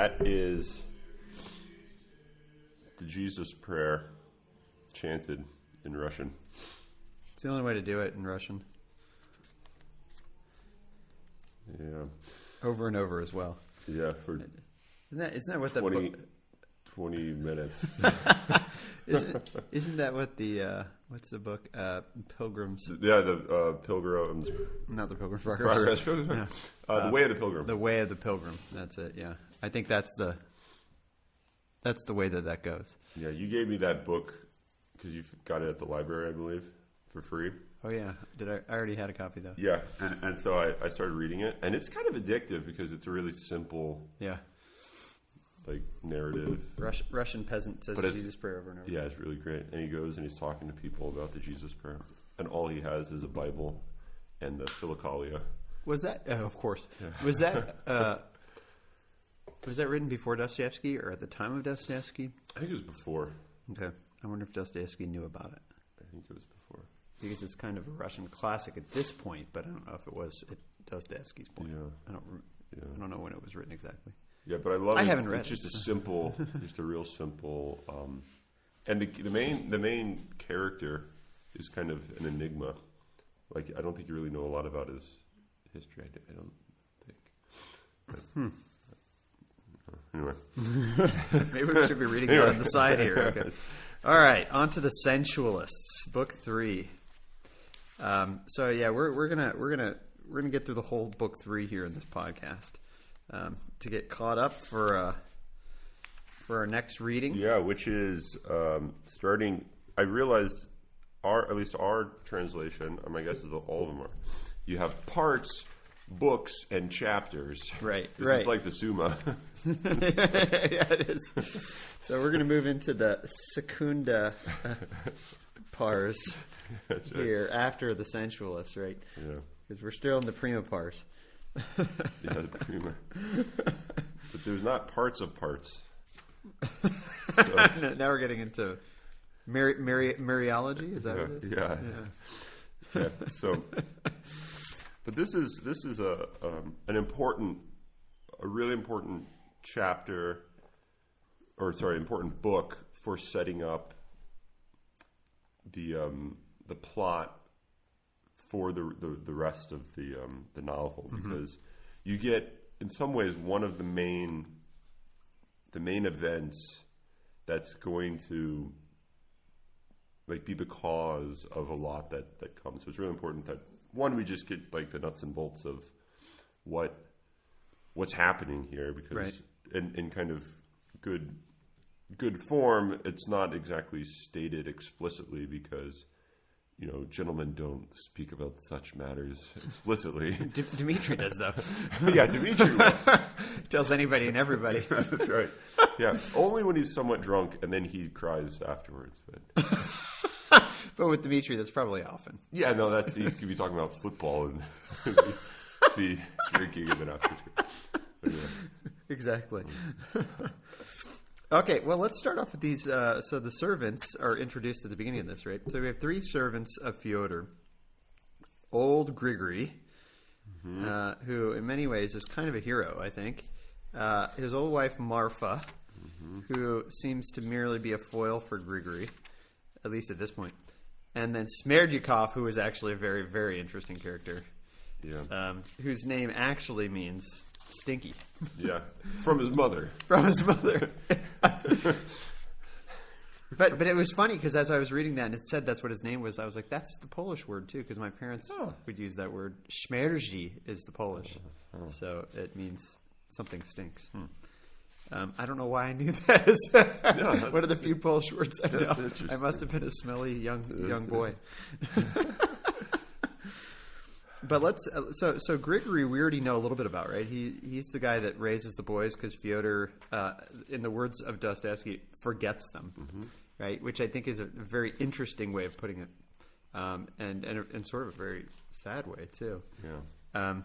That is the Jesus prayer chanted in Russian. It's the only way to do it in Russian. Yeah. Over and over as well. Yeah, for isn't that what the 20 minutes. Isn't that what the what's the book? Pilgrims. Yeah, the Pilgrims. Not the Pilgrim's Progress. Yeah. The Way of the Pilgrim. The Way of the Pilgrim. That's it. Yeah, I think that's the way that goes. Yeah, you gave me that book because you got it at the library, I believe, for free. Oh yeah, I already had a copy though. Yeah, and so I started reading it, and it's kind of addictive because it's a really simple. Yeah. Like narrative. Russian peasant says the Jesus prayer over and over. Yeah, it's really great. And he goes and he's talking to people about the Jesus prayer. And all he has is a Bible and the Philokalia. Was that, of course. Yeah. Was that written before Dostoyevsky or at the time of Dostoyevsky? I think it was before. Okay. I wonder if Dostoyevsky knew about it. I think it was before. Because it's kind of a Russian classic at this point, but I don't know if it was at Dostoyevsky's point. Yeah. I don't know when it was written exactly. Yeah, but I love it. I haven't read it. It's just a simple, just a real simple, and the main character is kind of an enigma. Like I don't think you really know a lot about his history. I don't think. Anyway, maybe we should be reading that on the side here. Okay. All right, on to the Sensualists, Book 3. So yeah, we're gonna get through the whole Book 3 here in this podcast. To get caught up for our next reading. Yeah, which is starting. I realized at least our translation. My guess is all of them are. You have parts, books, and chapters. Right. It's like the Summa. Yeah, it is. So we're going to move into the Secunda pars here after the Sensualists, right? Yeah. Because we're still in the Prima pars. Yeah, the Prima. But there's not parts of parts. So. Now we're getting into Mariology. Is that what it is? Yeah. So, but this is a really important chapter, important book for setting up the plot for the rest of the novel, because you get in some ways one of the main events that's going to like be the cause of a lot that comes. So it's really important that one, we just get like the nuts and bolts of what's happening here, because in kind of good form, it's not exactly stated explicitly because gentlemen don't speak about such matters explicitly. Dmitri does, though. Yeah, Dmitri will. Tells anybody and everybody. That's right. Yeah, only when he's somewhat drunk, and then he cries afterwards. But with Dmitri, that's probably often. Yeah, no, he could be talking about football and be drinking and then after. Anyway. Exactly. Okay, well, let's start off with these. So the servants are introduced at the beginning of this, right? So we have 3 servants of Fyodor. Old Grigory, who in many ways is kind of a hero, I think. His old wife, Marfa, who seems to merely be a foil for Grigory, at least at this point. And then Smerdyakov, who is actually a very, very interesting character. Yeah. Whose name actually means stinky. Yeah. From his mother. From his mother. But it was funny because as I was reading that and it said that's what his name was, I was like, that's the Polish word too, because my parents would use that word. Śmierdzi is the Polish. So it means something stinks. I don't know why I knew that. One of the few Polish words I know. I must have been a smelly young boy. But let's so Grigory we already know a little bit about, right? He's the guy that raises the boys because Fyodor, in the words of Dostoevsky, forgets them, right? Which I think is a very interesting way of putting it, and sort of a very sad way too. Yeah.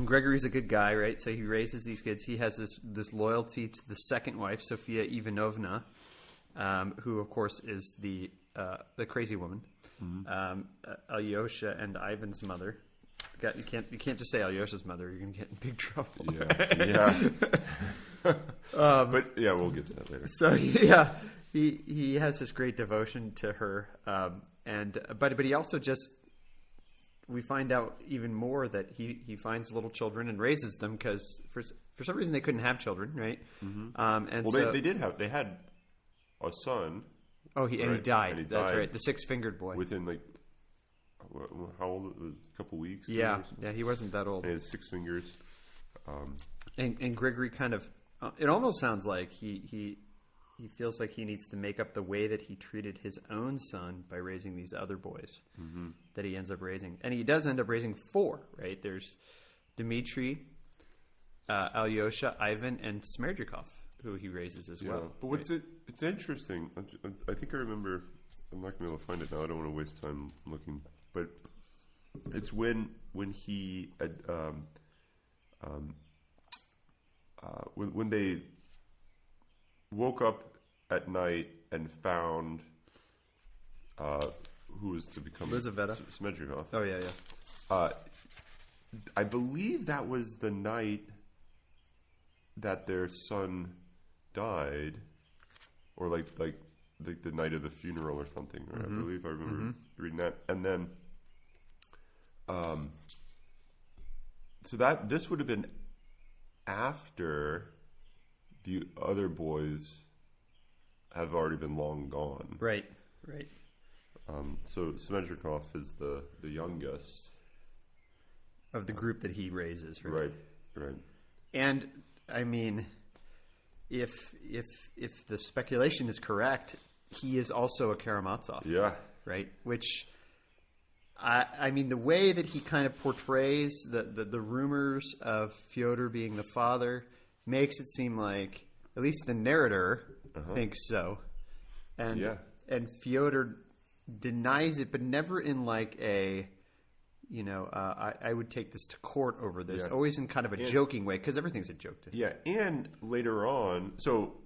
Gregory's a good guy, right? So he raises these kids. He has this loyalty to the second wife, Sofia Ivanovna, who of course is the crazy woman, Alyosha and Ivan's mother. You can't just say Alyosha's mother. You're gonna get in big trouble. Yeah. But yeah, we'll get to that later. So yeah, he has this great devotion to her, but he also we find out even more that he finds little children and raises them because for some reason they couldn't have children, right? Mm-hmm. They had a son. Oh, he died. And he That's died right, the six-fingered boy. Within how old? A couple weeks. Yeah, he wasn't that old. And he had 6 fingers. And Grigory kind of, it almost sounds like he feels like he needs to make up the way that he treated his own son by raising these other boys that he ends up raising. And he does end up raising 4, right? There's Dmitri, Alyosha, Ivan, and Smerdjakov, who he raises as well. But it's interesting. I think I remember, I'm not going to be able to find it now. I don't want to waste time looking. But it's when he had, when they woke up at night and found who was to become Lizaveta. Smerdjakov. Oh yeah. I believe that was the night that their son died, or like the night of the funeral or something. Right? I believe I remember reading that, and then so that this would have been after the other boys have already been long gone. Right. So Smerdjakov is the youngest Of the group that he raises, right? Right. And I mean, if the speculation is correct, he is also a Karamazov. Yeah. Right? Which I mean, the way that he kind of portrays the rumors of Fyodor being the father makes it seem like at least the narrator thinks so, and Fyodor denies it, but never in like a, I would take this to court over this. Yeah. Always in kind of a joking way, because everything's a joke to him. Yeah, and later on, so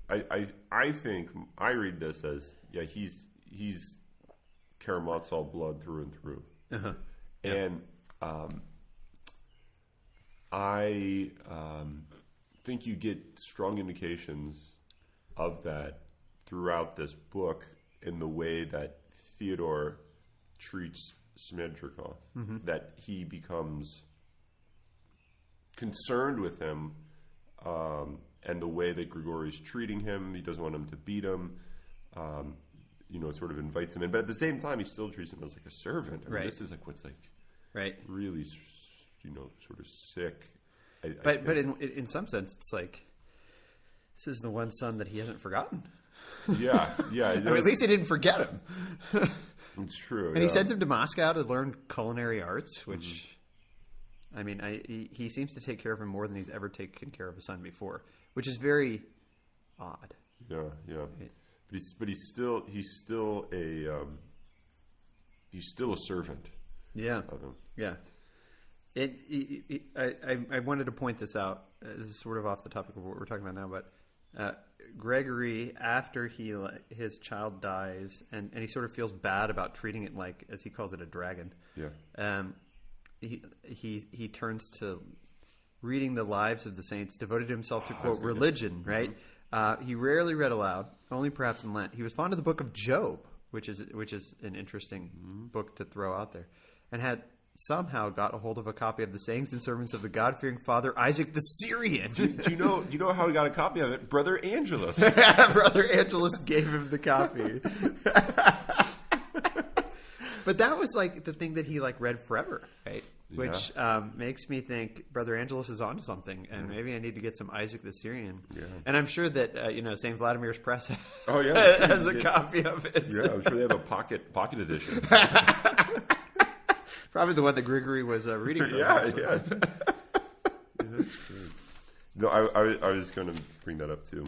I think I read this as he's Karamazov blood through and through. And I think you get strong indications of that throughout this book in the way that Fyodor treats Smerdjakov, that he becomes concerned with him, and the way that Grigory's treating him. He doesn't want him to beat him. Sort of invites him in, but at the same time, he still treats him as like a servant. I mean, this is like what's like really, sort of sick. But in some sense, it's like this is the one son that he hasn't forgotten. Yeah. I mean, at least he didn't forget him. It's true. And he sends him to Moscow to learn culinary arts, which, I mean, he seems to take care of him more than he's ever taken care of a son before, which is very odd. Yeah. Right? But he's still a servant. Yeah. Of him. Yeah. I wanted to point this out. This is sort of off the topic of what we're talking about now, but Gregory, after his child dies, and he sort of feels bad about treating it like, as he calls it, a dragon. Yeah. He turns to reading the lives of the saints, devoted himself to quote religion. Right. He rarely read aloud, only perhaps in Lent. He was fond of the book of Job, which is an interesting book to throw out there, and had somehow got a hold of a copy of the sayings and sermons of the God-fearing father Isaac the Syrian. Do you know how he got a copy of it? Brother Angelus. Brother Angelus gave him the copy. But that was like the thing that he read forever, right? Which makes me think Brother Angelus is onto something, and maybe I need to get some Isaac the Syrian. Yeah. And I'm sure that St. Vladimir's Press has a copy of it. Yeah, I'm sure they have a pocket edition. Probably the one that Grigory was reading from. Yeah. That's great. No, I was going to bring that up too.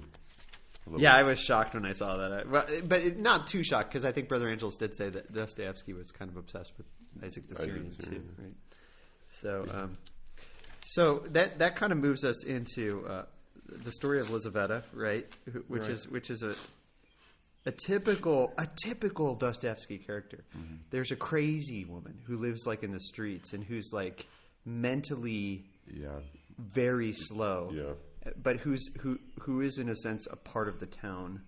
Yeah, I was shocked when I saw that. But not too shocked, because I think Brother Angelus did say that Dostoyevsky was kind of obsessed with Isaac the Syrian too, right? So that kind of moves us into the story of Lizaveta, right? Which is a typical Dostoevsky character. Mm-hmm. There's a crazy woman who lives in the streets and who's mentally very slow. Yeah. But who is in a sense a part of the town,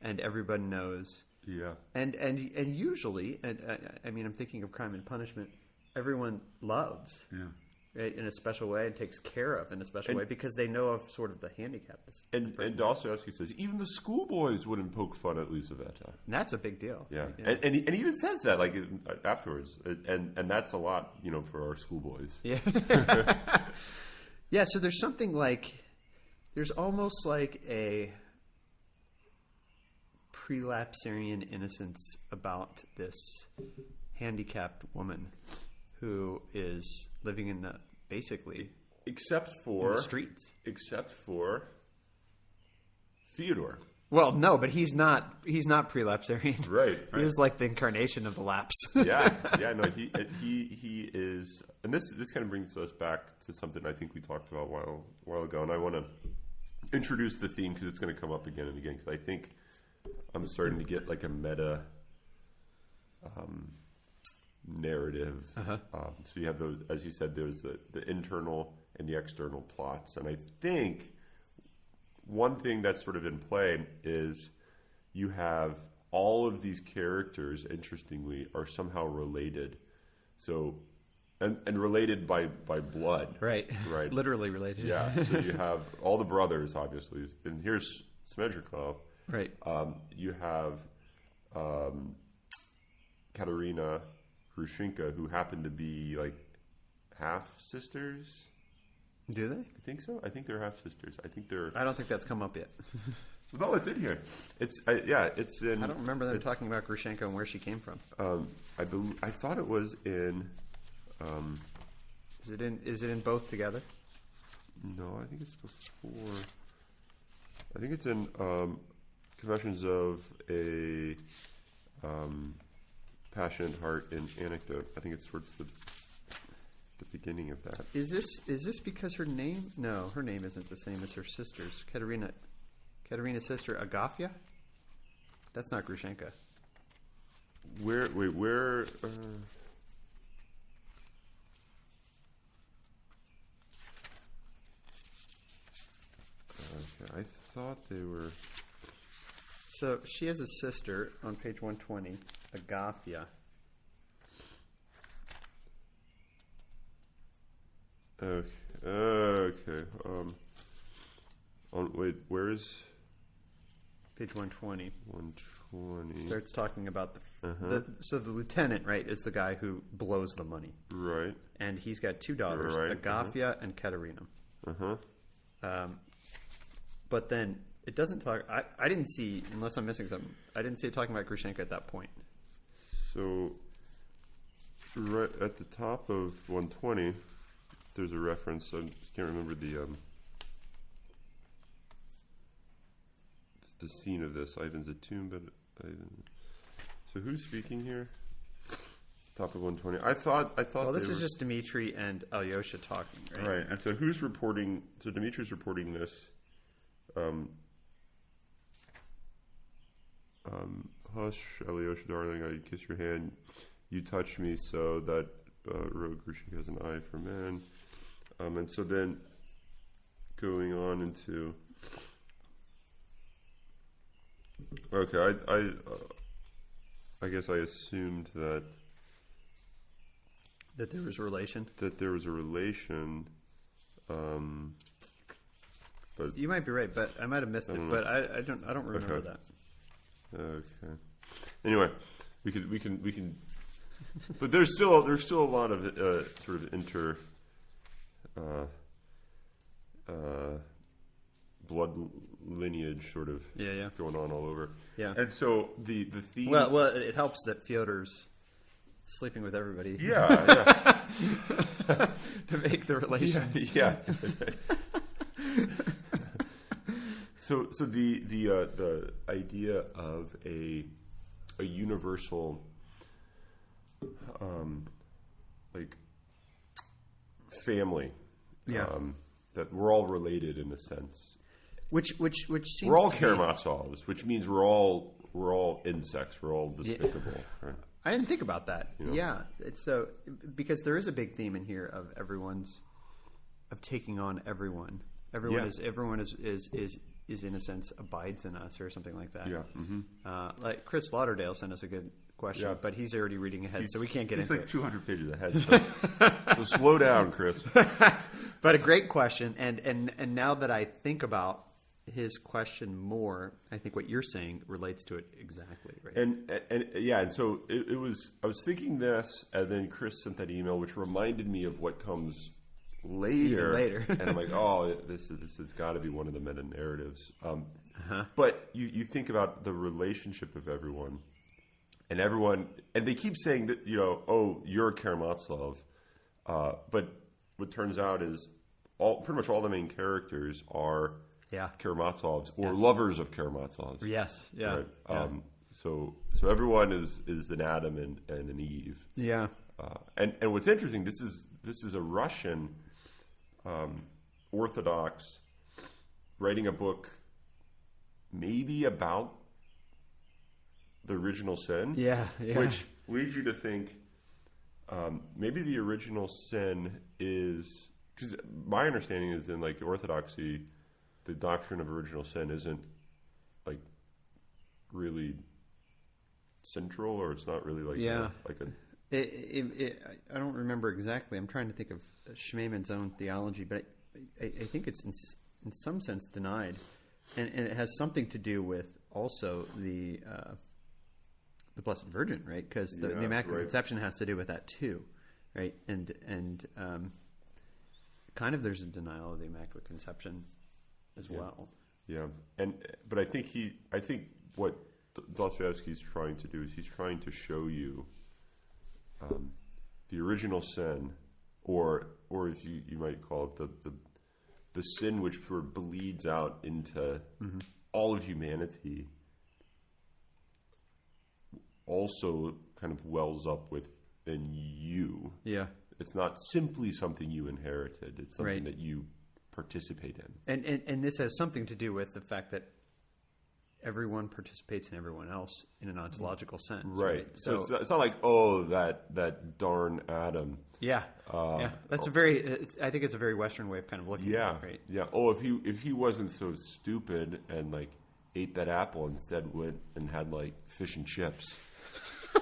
and everybody knows. Yeah. And usually, I mean, I'm thinking of Crime and Punishment. Everyone loves. Yeah. Right, in a special way, and takes care of in a special way because they know of sort of the handicap. And Dostoyevsky says even the schoolboys wouldn't poke fun at Lizaveta. And that's a big deal. Yeah, and he even says that like afterwards, and that's a lot, for our schoolboys. Yeah, yeah. So there's something like there's almost like a prelapsarian innocence about this handicapped woman who is living in the except for the streets, except for Fyodor. Well, no, but he's not prelapsarian. Right. He is like the incarnation of the lapse. Yeah. No, he is, and this kind of brings us back to something I think we talked about a while ago, and I want to introduce the theme because it's going to come up again and again. Because I think I'm starting to get like a meta narrative. So you have those, as you said, there's the internal and the external plots, and I think one thing that's sort of in play is you have all of these characters, interestingly, are somehow related. So and related by blood. Right. Literally related. Yeah. So you have all the brothers, obviously, and here's Smedrikov. Right. You have Katerina Grushenka, who happen to be like half sisters. Do they? I think so. I think they're half sisters. I don't think that's come up yet. No, it's in here. It's in. I don't remember them talking about Grushenka and where she came from. I thought it was in. Is it in both together? No, I think it's before. I think it's in Confessions of a Passionate Heart and Anecdote. I think it's towards the beginning of that. Is this because her name? No, her name isn't the same as her sister's. Katerina's sister Agafya? That's not Grushenka. Where? Okay, I thought they were. So she has a sister on page 120, Agafya. Okay. Wait, where is page 120? 120 starts talking about so the lieutenant, right, is the guy who blows the money, right? And he's got two daughters, right. Agafya and Katerina. But then it doesn't talk. I didn't see, unless I'm missing something. I didn't see it talking about Grushenka at that point. So, right at the top of 120. There's a reference. I can't remember the scene of this. Ivan's a tomb, but so who's speaking here? Top of 120. I thought. Well, this is just Dmitri and Alyosha talking, right? Right. And so who's reporting? So Dmitri's reporting this. Hush, Alyosha, darling, I kiss your hand. You touch me so that Rogue Grushenka has an eye for man. And so then going on into. Okay, I guess I assumed that there was a relation. That there was a relation. But you might be right, but I might have missed it. But I don't remember that. Okay. Anyway, we can. But there's still a lot of sort of blood lineage sort of going on all over. Yeah. And so the theme. Well, it helps that Fyodor's sleeping with everybody. Yeah. To make the relations. Yeah. So the idea of a universal like family, that we're all related in a sense. Which seems we're all Karamazovs, which means we're all insects. We're all despicable. Right? I didn't think about that. Yeah, it's so because there is a big theme in here of everyone's taking on everyone. Everyone Yeah. is in a sense abides in us or something like that. Yeah. Like Chris Lauderdale sent us a good question, Yeah. but he's already reading ahead, so we can't get He's into like it. 200 pages ahead. So slow down, Chris. But a great question, and now that I think about his question more, I think what you're saying relates to it exactly, right? And so it was. I was thinking this, and then Chris sent that email, which reminded me of what comes later. And I'm like, oh, this has got to be one of the meta narratives. But you think about the relationship of everyone, and they keep saying that oh, you're Karamazov, but what turns out is pretty much all the main characters are Karamazovs or lovers of Karamazovs. Yes, yeah. Right? Yeah. So everyone is an Adam and an Eve. Yeah. And what's interesting, this is a Russian Orthodox writing a book maybe about the original sin. Yeah. Which leads you to think maybe the original sin is, because my understanding is in like Orthodoxy, the doctrine of original sin isn't like really central, or it's not really like I don't remember exactly. I'm trying to think of Schmeemann's own theology, but I think it's in some sense denied, and it has something to do with also the Blessed Virgin, right? Because the Immaculate Conception has to do with that too, right? And kind of there's a denial of the Immaculate Conception as well. Yeah, but I think what Dostoyevsky is trying to do is he's trying to show you the original sin, or if you might call it the sin which sort of bleeds out into all of humanity, also kind of wells up within you. Yeah, it's not simply something you inherited; it's something that you participate in. And this has something to do with the fact that everyone participates in everyone else in an ontological sense. Right. So it's not like, oh, that darn Adam. Yeah. That's I think it's a very Western way of kind of looking at it, right? Yeah. Oh, if he wasn't so stupid and like ate that apple, instead went and had like fish and chips,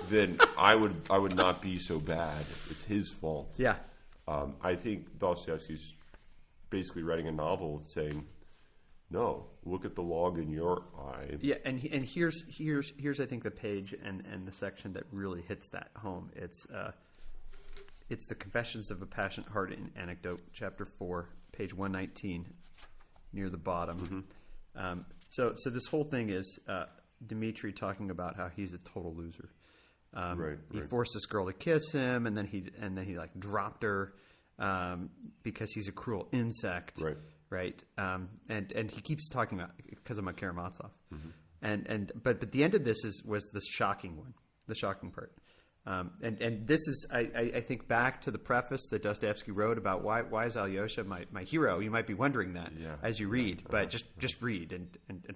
then I would not be so bad. It's his fault. Yeah. I think Dostoyevsky's basically writing a novel saying, no, look at the log in your eye. Yeah, and here's I think the page and the section that really hits that home. It's the Confessions of a Passionate Heart in Anecdote, chapter 4, page 119, near the bottom. So this whole thing is Dmitri talking about how he's a total loser. He forced this girl to kiss him, and then he like dropped her because he's a cruel insect. Right. And he keeps talking about because I'm a Karamazov. But the end of this was the shocking one, the shocking part. And this is I think back to the preface that Dostoevsky wrote about why is Alyosha my hero. You might be wondering that as you read, but just read and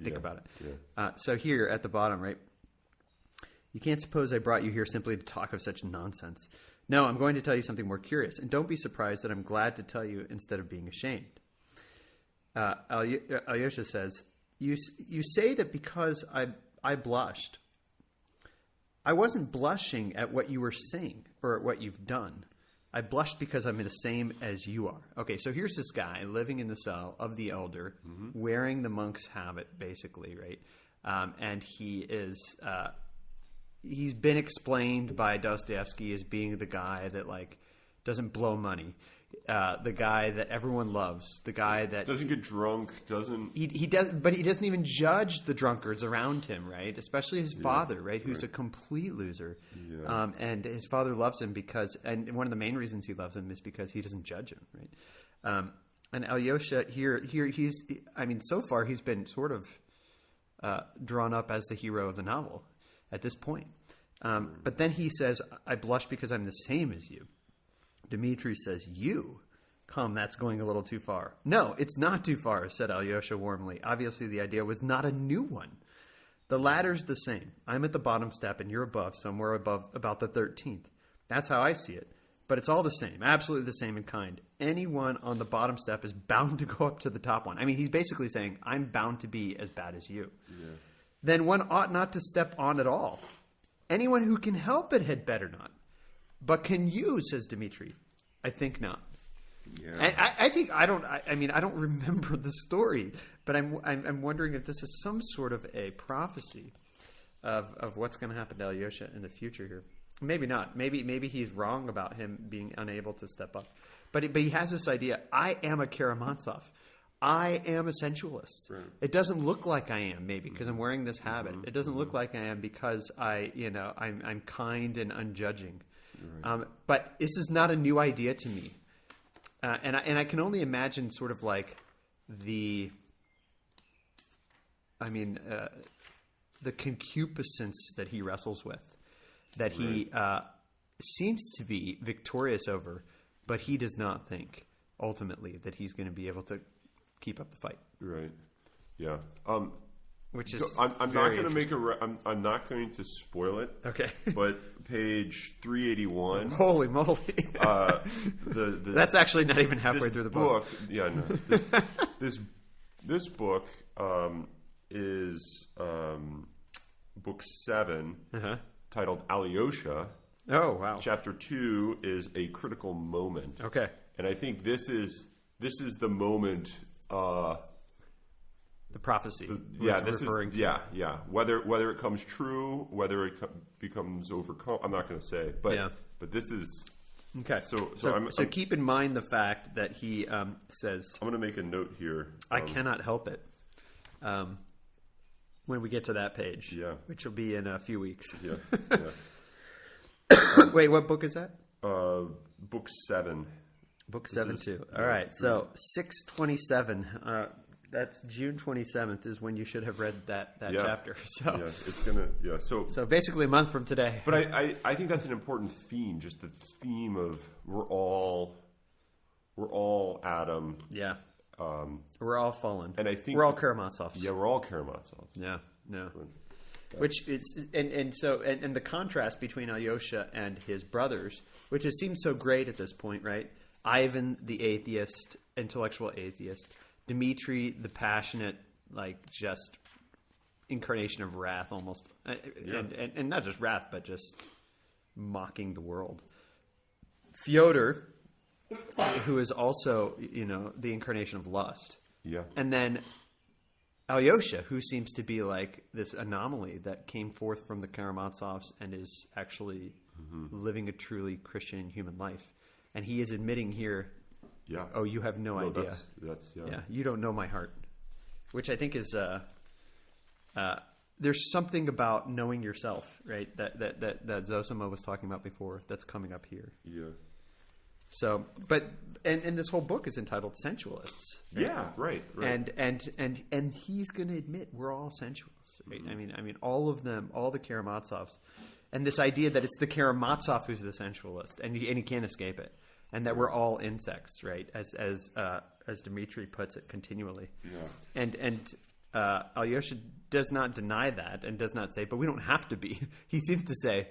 think about it. So here at the bottom, right? You can't suppose I brought you here simply to talk of such nonsense. No, I'm going to tell you something more curious, and don't be surprised that I'm glad to tell you instead of being ashamed. Alyosha says, you say that because I blushed. I wasn't blushing at what you were saying or at what you've done. I blushed because I'm the same as you are. Okay, so here's this guy living in the cell of the elder, wearing the monk's habit, basically, right? And he is he's been explained by Dostoevsky as being the guy that like doesn't blow money. The guy that everyone loves, the guy that doesn't get drunk, he does, but he doesn't even judge the drunkards around him, right? Especially his father, right, who's a complete loser, and his father loves him and one of the main reasons he loves him is because he doesn't judge him, right? And Alyosha here so far he's been sort of drawn up as the hero of the novel at this point, but then he says, "I blush because I'm the same as you." Dmitri says, "You? Come, that's going a little too far." "No, it's not too far," said Alyosha warmly. Obviously, the idea was not a new one. "The ladder's the same. I'm at the bottom step and you're above, somewhere above about the 13th. That's how I see it. but it's all the same, absolutely the same in kind. Anyone on the bottom step is bound to go up to the top one. I mean, he's basically saying, I'm bound to be as bad as you. Yeah. Then one ought not to step on at all. Anyone who can help it had better not. But can you, says Dmitri? I think not. Yeah. I don't remember the story, but I'm wondering if this is some sort of a prophecy of what's going to happen to Alyosha in the future here. Maybe not. Maybe he's wrong about him being unable to step up. But he has this idea, I am a Karamazov. I am a sensualist. Right. It doesn't look like I am, maybe, because I'm wearing this habit. It doesn't look like I am because I'm kind and unjudging. Right. But this is not a new idea to me. And I can only imagine sort of like the concupiscence that he wrestles with, that he seems to be victorious over, but he does not think ultimately that he's going to be able to keep up the fight. Right. Yeah. Which is I'm not going to make I'm not going to spoil it. Okay. But page 381. Holy moly! That's actually not even halfway through the book. Yeah. No. This book is book 7, titled Alyosha. Oh wow! Chapter 2 is a critical moment. Okay. And I think this is the moment. The prophecy. Referring to. Yeah. Whether it comes true, whether it becomes overcome, I'm not going to say. But this is okay. So keep in mind the fact that he says. I'm going to make a note here. I cannot help it. When we get to that page, which will be in a few weeks. Yeah. Wait, what book is that? Book 7. Book 7 too. All right. So 627. That's June 27th is when you should have read that chapter. So it's gonna So basically a month from today. But I think that's an important theme. Just the theme of we're all Adam. Yeah. We're all fallen, and I think we're all Karamazovs. Yeah, we're all Karamazovs. Yeah. No. Which it's and the contrast between Alyosha and his brothers, which has seemed so great at this point, right? Ivan, the atheist, intellectual atheist. Dmitri, the passionate, like just incarnation of wrath, almost, and not just wrath, but just mocking the world. Fyodor, who is also, the incarnation of lust. Yeah. And then Alyosha, who seems to be like this anomaly that came forth from the Karamazovs and is actually living a truly Christian and human life. And he is admitting here, oh, you have no idea. That's you don't know my heart. Which I think is there's something about knowing yourself, right? That Zosima was talking about before that's coming up here. Yeah. So, but and this whole book is entitled Sensualists. Right? Yeah, right. And he's going to admit we're all sensualists, right? I mean, all of them, all the Karamazovs, and this idea that it's the Karamazov who's the sensualist, and he can't escape it, and that we're all insects, right? As Dmitri puts it continually. Yeah. And Alyosha does not deny that and does not say, but we don't have to be. He seems to say,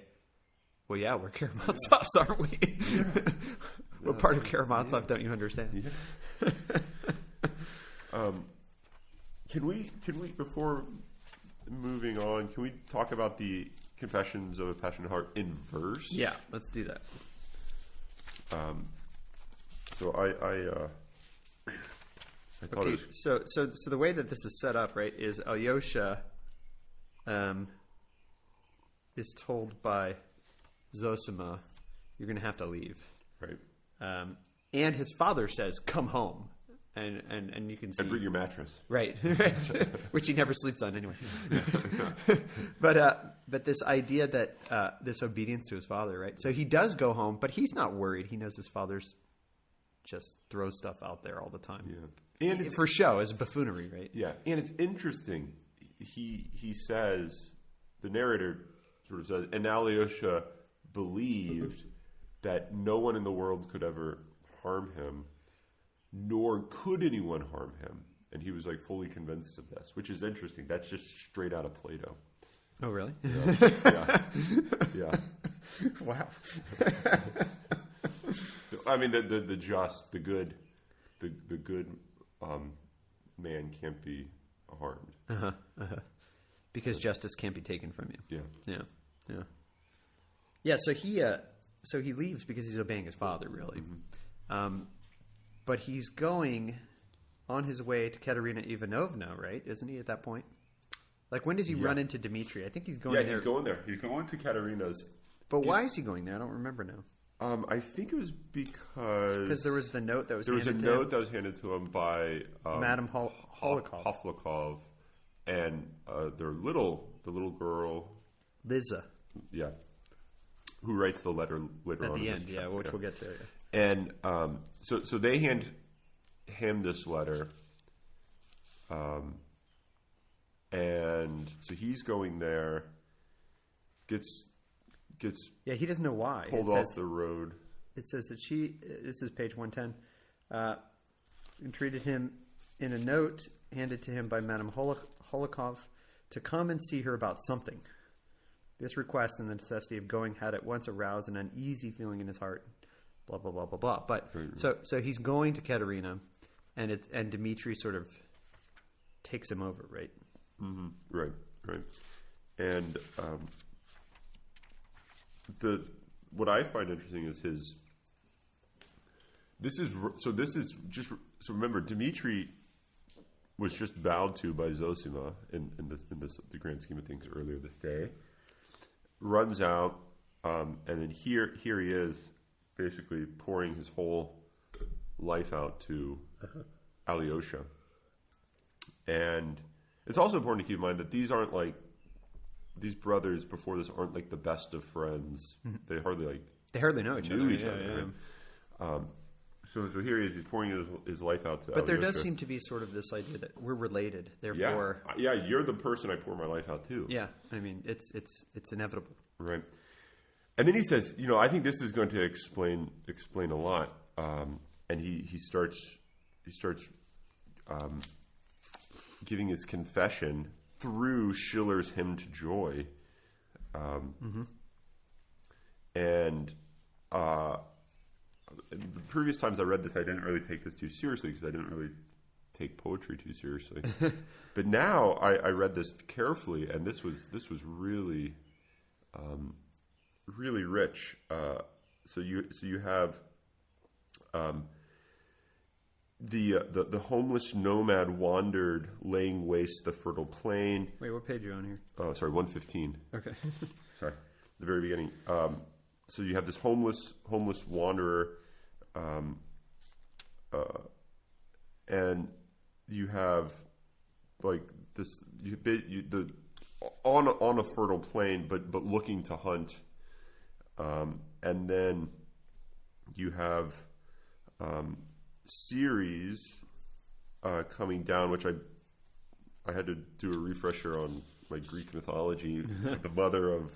well, yeah, we're Karamazovs, aren't we? Yeah. We're part of Karamazov, don't you understand? Yeah. Can we, before moving on, can we talk about the Confessions of a Passionate Heart in verse? Yeah, let's do that. So I thought okay, so the way that this is set up, right, is Alyosha is told by Zosima, you're going to have to leave. Right. And his father says, come home. And you can see. And bring your mattress. Right. Which he never sleeps on anyway. But this idea that this obedience to his father, right? So he does go home, but he's not worried. He knows his father's just throws stuff out there all the time. Yeah. And for show, as buffoonery, right? Yeah. And it's interesting. He says, the narrator sort of says, and Alyosha believed that no one in the world could ever harm him, nor could anyone harm him. And he was like fully convinced of this, which is interesting. That's just straight out of Plato. Oh, really? Yeah. Yeah. Wow. I mean, the just, the good man can't be harmed. Because justice can't be taken from you. Yeah. Yeah. So he leaves because he's obeying his father, really. But he's going on his way to Katerina Ivanovna, right? Isn't he at that point? Like, when does he run into Dmitri? I think he's going there. Yeah, he's going there. He's going to Katerina's. But why is he going there? I don't remember now. I think it was because there was the note that was handed to him. There was a note that was handed to him by Madame Holikov. And the little girl, Liza. Yeah, who writes the letter later at on the end, which we'll get to. Yeah. And so they hand him this letter, and so he's going there, gets he doesn't know why pulled off the road. It says that this is page 110, entreated him in a note handed to him by Madame Holikov to come and see her about something. This request and the necessity of going had at once aroused an uneasy feeling in his heart. Blah blah blah blah blah. But so he's going to Katerina, and Dmitri sort of takes him over, right? Mm-hmm. Right. And what I find interesting is remember, Dmitri was just bowed to by Zosima in the grand scheme of things earlier this day. Runs out, and then here he is, basically pouring his whole life out to Alyosha. And it's also important to keep in mind that these brothers before this aren't like the best of friends. They hardly know each other. Right? So here he is. He's pouring his life out to But there Alyosha. does seem to be sort of this idea that we're related. Therefore, yeah, you're the person I pour my life out to. Yeah, I mean, it's inevitable, right? And then he says, I think this is going to explain a lot. And he starts giving his confession through Schiller's Hymn to Joy, and. The previous times I read this, I didn't really take this too seriously because I didn't really take poetry too seriously. But now I read this carefully, and this was really, really rich. So you have the homeless nomad wandered, laying waste the fertile plain. Wait, what page are you on here? Oh, sorry, 115. Okay. Sorry, the very beginning. So you have this homeless wanderer, and you have like this on a fertile plain, but looking to hunt, and then you have Ceres coming down, which I had to do a refresher on my Greek mythology. The mother of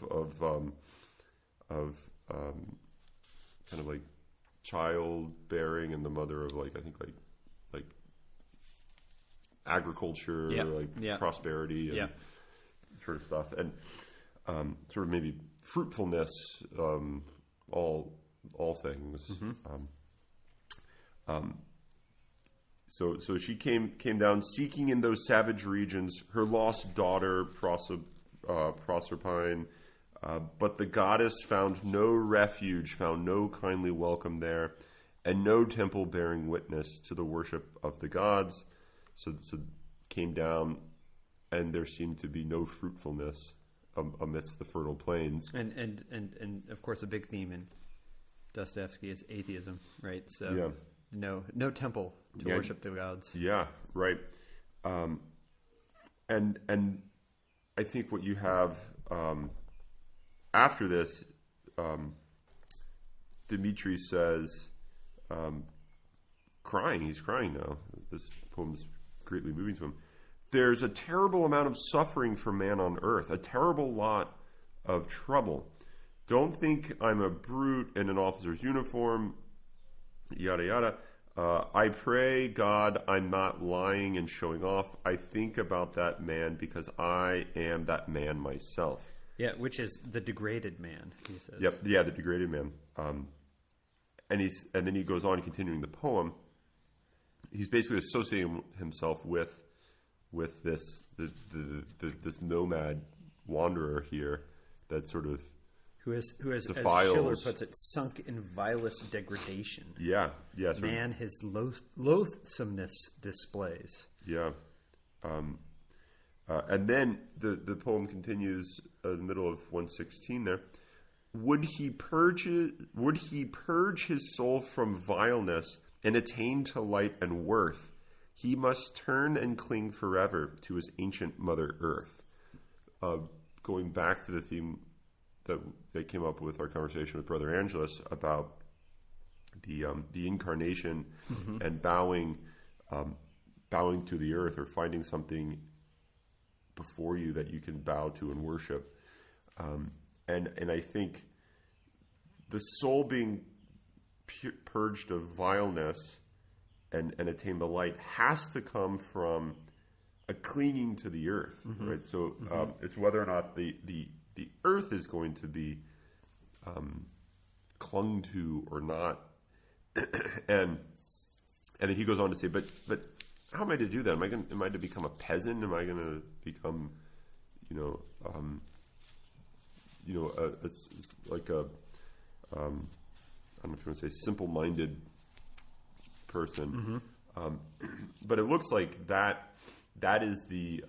kind of like childbearing, and the mother of like agriculture, prosperity, and sort of stuff, and sort of maybe fruitfulness, all things. So she came down, seeking in those savage regions her lost daughter Proserpine. But the goddess found no refuge, found no kindly welcome there, and no temple bearing witness to the worship of the gods. So came down, and there seemed to be no fruitfulness amidst the fertile plains. And of course, a big theme in Dostoyevsky is atheism, right? So no temple to worship the gods. Yeah, right. And I think what you have. After this, Dmitri says, he's crying now. This poem's greatly moving to him. There's a terrible amount of suffering for man on earth, a terrible lot of trouble. Don't think I'm a brute in an officer's uniform, yada yada. I pray God I'm not lying and showing off. I think about that man because I am that man myself. Yeah, which is the degraded man, he says. Yep, yeah, the degraded man. and then he goes on continuing the poem. He's basically associating himself with this nomad wanderer here that sort of who has as defiles. Schiller puts it, sunk in vilest degradation. Yeah. Man, his loathsomeness displays. Yeah. And then the poem continues in the middle of 116 there. Would he purge his soul from vileness and attain to light and worth? He must turn and cling forever to his ancient Mother Earth. Going back to the theme that came up with our conversation with Brother Angelus about the incarnation and bowing to the earth, or finding something before you that you can bow to and worship. And I think the soul being purged of vileness and attain the light has to come from a clinging to the earth, right? So it's whether or not the earth is going to be clung to or not. and then he goes on to say, but how am I to do that? Am I to become a peasant? Am I going to become, I don't know if you want to say simple-minded person. But it looks like that is the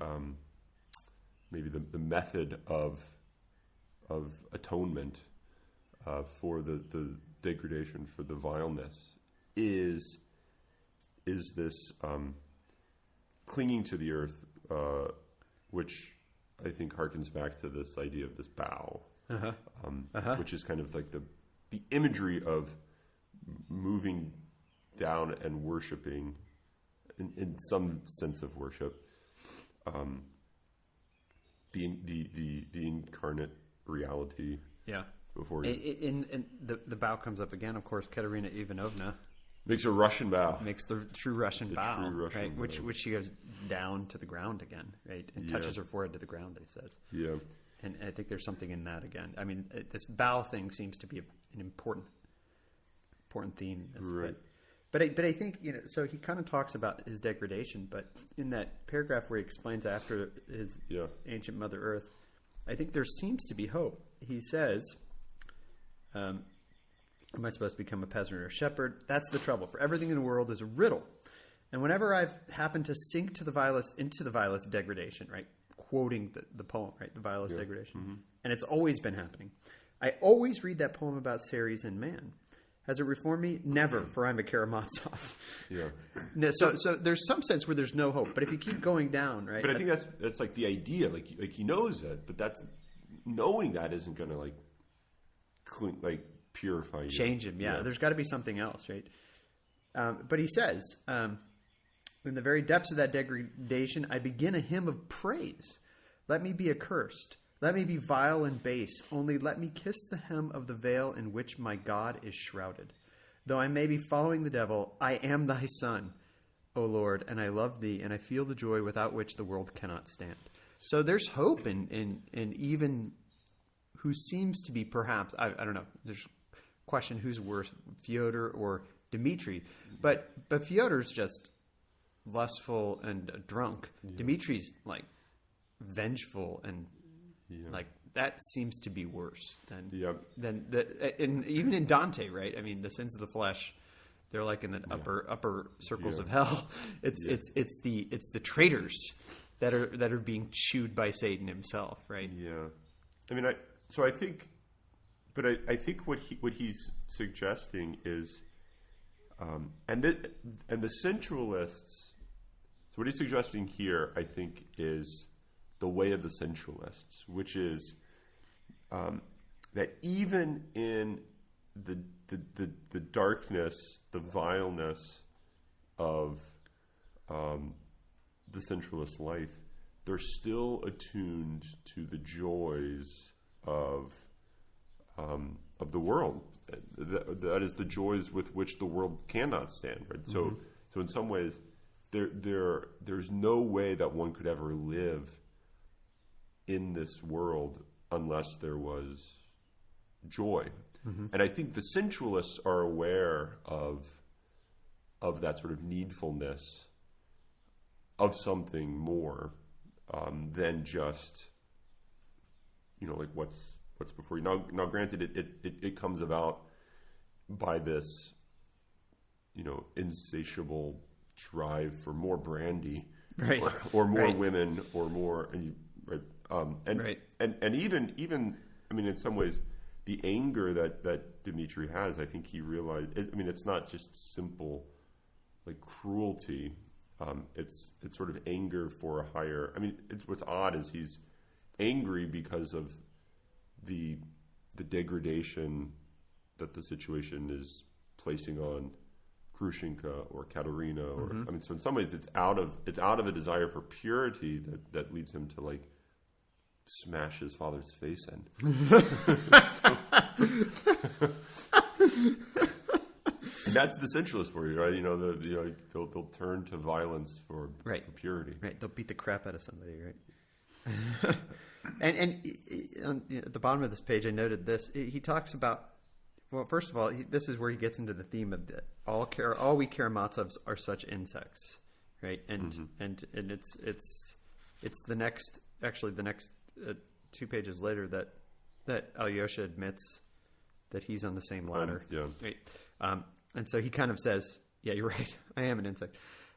maybe the method of atonement for the degradation, for the vileness, is this clinging to the earth, which I think harkens back to this idea of this bow, which is kind of like the imagery of moving down and worshiping, in some sense of worship, the incarnate reality. Yeah. Before you. And the bow comes up again, of course. Katerina Ivanovna makes a Russian bow. Makes the true Russian bow, true Russian right? bow. Which she goes down to the ground again, right? And touches her forehead to the ground, he says. Yeah. And I think there's something in that again. I mean, this bow thing seems to be an important theme in this. Right. But I think, so he kind of talks about his degradation, but in that paragraph where he explains after his ancient Mother Earth, I think there seems to be hope. He says, am I supposed to become a peasant or a shepherd? That's the trouble. For everything in the world is a riddle. And whenever I've happened to sink into the vilest degradation, right? Quoting the poem, right? The vilest degradation. And it's always been happening. I always read that poem about Ceres and man. Has it reformed me? Never, for I'm a Karamazov. Yeah. So there's some sense where there's no hope. But if you keep going down, right? But I think that's like the idea. Like he knows it, but that's knowing that isn't going to purify you. Change him. Yeah. There's got to be something else, right? But he says, in the very depths of that degradation, I begin a hymn of praise. Let me be accursed. Let me be vile and base, only let me kiss the hem of the veil in which my God is shrouded. Though I may be following the devil, I am thy son, O Lord, and I love thee, and I feel the joy without which the world cannot stand. So there's hope in even who seems to be perhaps, I don't know, there's a question who's worse, Fyodor or Dmitri. But Fyodor's just lustful and drunk. Yeah. Dmitri's like vengeful and like that seems to be worse than even in Dante, right? I mean, the sins of the flesh, they're like in the upper circles of hell. It's the traitors that are being chewed by Satan himself, right? Yeah, I mean, I think what he's suggesting is, and the sensualists. So what he's suggesting here, I think, is the way of the sensualists, which is that even in the darkness, the vileness of the sensualist life, they're still attuned to the joys of the world. That is the joys with which the world cannot stand. Right. So in some ways, there's no way that one could ever live in this world unless there was joy. And I think the sensualists are aware of that sort of needfulness of something more than just, like what's before you. Now, granted, it comes about by this, insatiable drive for more brandy, right, or more right. women, or more, and even I mean, in some ways, the anger that Dmitri has, I think he realized. It's not just simple like cruelty. It's sort of anger for a higher. What's odd is he's angry because of the degradation that the situation is placing on Grushenka or Katerina, or so in some ways it's out of a desire for purity that leads him to like smash his father's face in. And that's the sensualist for you, right? They'll turn to violence for purity. Right, they'll beat the crap out of somebody, right? and at the bottom of this page, I noted this. He talks about. Well, first of all, this is where he gets into the theme of all we Karamazovs are such insects, right? And it's the next 2 pages later that Alyosha admits that he's on the same ladder. Right? And so he kind of says, "Yeah, you're right. I am an insect."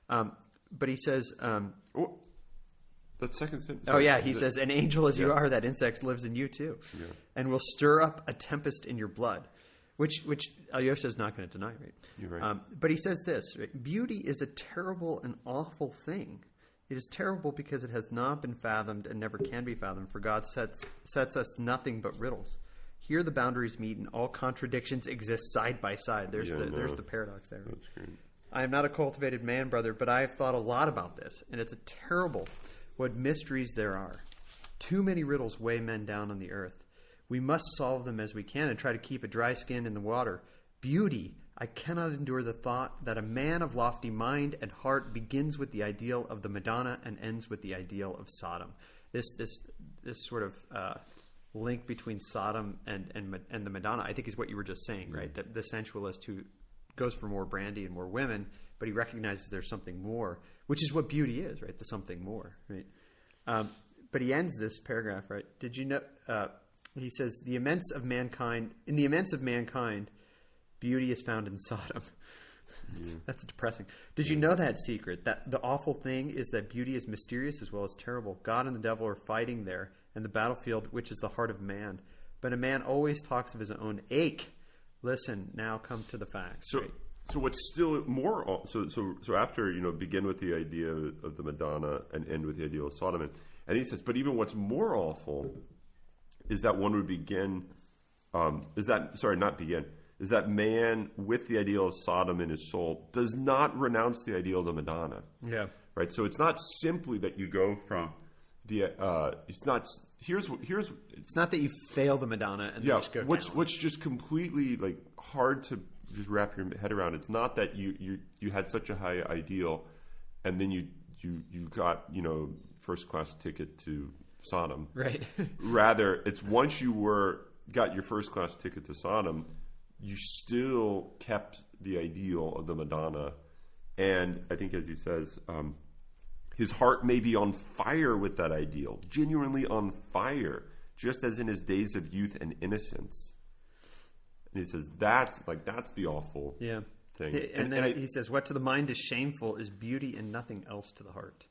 But he says, that second sentence. Oh yeah, he says, "An angel as you are, that insect lives in you too, and will stir up a tempest in your blood." Which Alyosha is not going to deny, right? You're right. But he says this, right? Beauty is a terrible and awful thing. It is terrible because it has not been fathomed and never can be fathomed, for God sets us nothing but riddles. Here the boundaries meet and all contradictions exist side by side. There's the paradox there. Right? That's great. I am not a cultivated man, brother, but I have thought a lot about this, and it's a terrible what mysteries there are. Too many riddles weigh men down on the earth. We must solve them as we can and try to keep a dry skin in the water. Beauty. I cannot endure the thought that a man of lofty mind and heart begins with the ideal of the Madonna and ends with the ideal of Sodom. This sort of link between Sodom and the Madonna, I think, is what you were just saying, right? That the sensualist who goes for more brandy and more women, but he recognizes there's something more, which is what beauty is, right? The something more, right? But he ends this paragraph, right? Did you know? He says, in the immense of mankind, beauty is found in Sodom. That's depressing. Did you know that secret? That the awful thing is that beauty is mysterious as well as terrible. God and the devil are fighting there, and the battlefield, which is the heart of man. But a man always talks of his own ache. Listen, now come to the facts. So, right? So what's still more? So after begin with the idea of the Madonna and end with the idea of Sodom, and he says, but even what's more awful is that one would begin. Is that man with the ideal of Sodom in his soul does not renounce the ideal of the Madonna. Yeah. Right. So it's not simply that you go from the. It's not. Here's. It's not that you fail the Madonna and then just go down. What's just completely like hard to just wrap your head around. It's not that you had such a high ideal, and then you got first class ticket to Sodom. Right. Rather, it's once you got your first class ticket to Sodom, you still kept the ideal of the Madonna. And I think, as he says, his heart may be on fire with that ideal, genuinely on fire, just as in his days of youth and innocence. And he says that's the awful thing. And then he says, what to the mind is shameful is beauty and nothing else to the heart.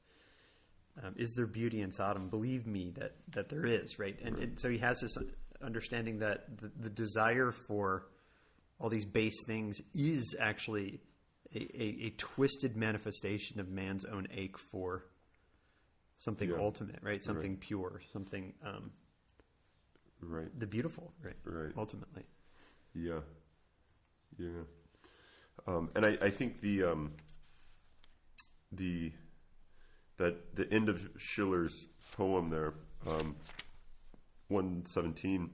Is there beauty in Sodom? Believe me that there is, right? And so he has this understanding that the desire for all these base things is actually a twisted manifestation of man's own ache for something ultimate, right? Something pure, something the beautiful, right? Ultimately. Yeah. And I think the end of Schiller's poem there, 117,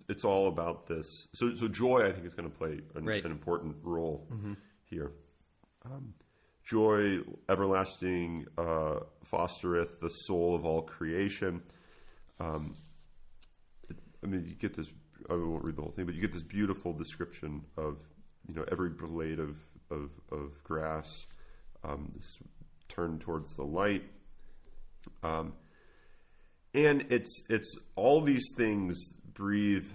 it's all about this. So joy, I think, is going to play an important role here. Joy, everlasting, fostereth the soul of all creation. You get this I won't read the whole thing, but you get this beautiful description of, every blade of grass this turned towards the light. And it's all these things breathe,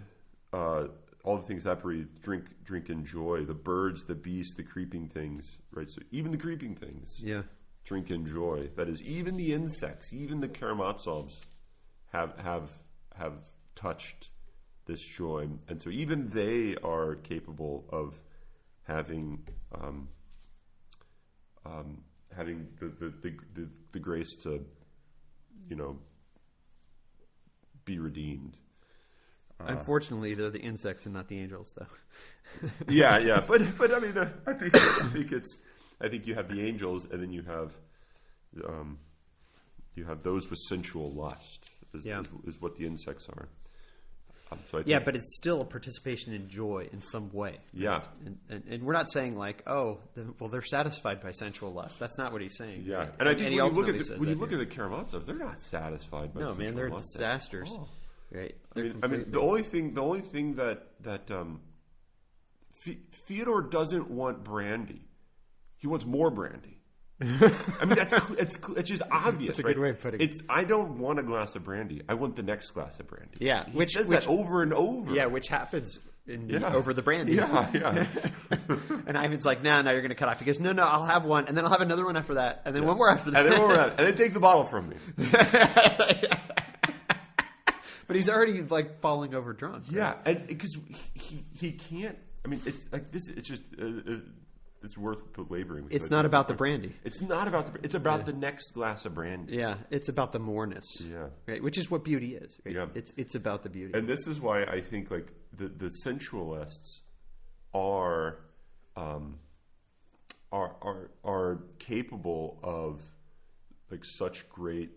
all the things that breathe, drink, enjoy. The birds, the beasts, the creeping things, right? So even the creeping things, drink, enjoy. That is, even the insects, even the Karamazovs have touched this joy, and so even they are capable of having the grace to, be redeemed. Unfortunately, they're the insects and not the angels, though. yeah. But I mean, I think you have the angels, and then you have those with sensual lust. Is what the insects are. So I think, but it's still a participation in joy in some way. Yeah. Right? And we're not saying like, they're satisfied by sensual lust. That's not what he's saying. Yeah. And I think when you look at the Karamazov, they're not satisfied by sensual lust. No, man, they're disasters. Oh. Right. I mean, the only thing that Fyodor doesn't want brandy. He wants more brandy. I mean, it's just obvious. That's a good way of putting it. I don't want a glass of brandy. I want the next glass of brandy. Yeah, he says that over and over. Yeah, which happens over the brandy. Yeah. And Ivan's like, no, you're going to cut off. He goes, no, I'll have one, and then I'll have another one after that, and then one more after that, and then take the bottle from me. But he's already like falling over drunk. Right? Yeah, and because he can't. I mean, it's like this. It's just. It's worth belaboring. It's not about the brandy. It's not about the. It's about the next glass of brandy. Yeah, it's about the moreness. Yeah, right. Which is what beauty is. Right? Yeah, it's about the beauty. And this is why I think like the sensualists are capable of like such great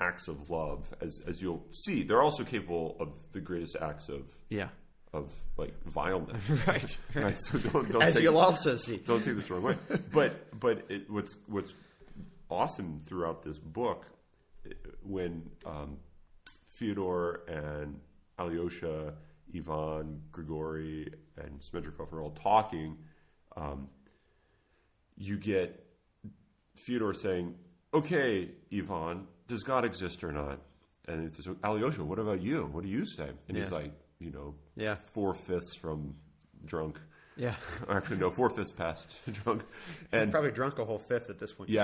acts of love as you'll see. They're also capable of the greatest acts of like vileness, right? So don't as you'll also see. Don't take this the wrong way. But what's awesome throughout this book, when Fyodor and Alyosha, Ivan, Grigory, and Smedrikov are all talking, you get Fyodor saying, "Okay, Ivan, does God exist or not?" And he says, "Alyosha, what about you? What do you say?" And he's like, 4/5 from drunk. Yeah. Actually, no, 4/5 past drunk. And he's probably drunk a whole fifth at this point. He's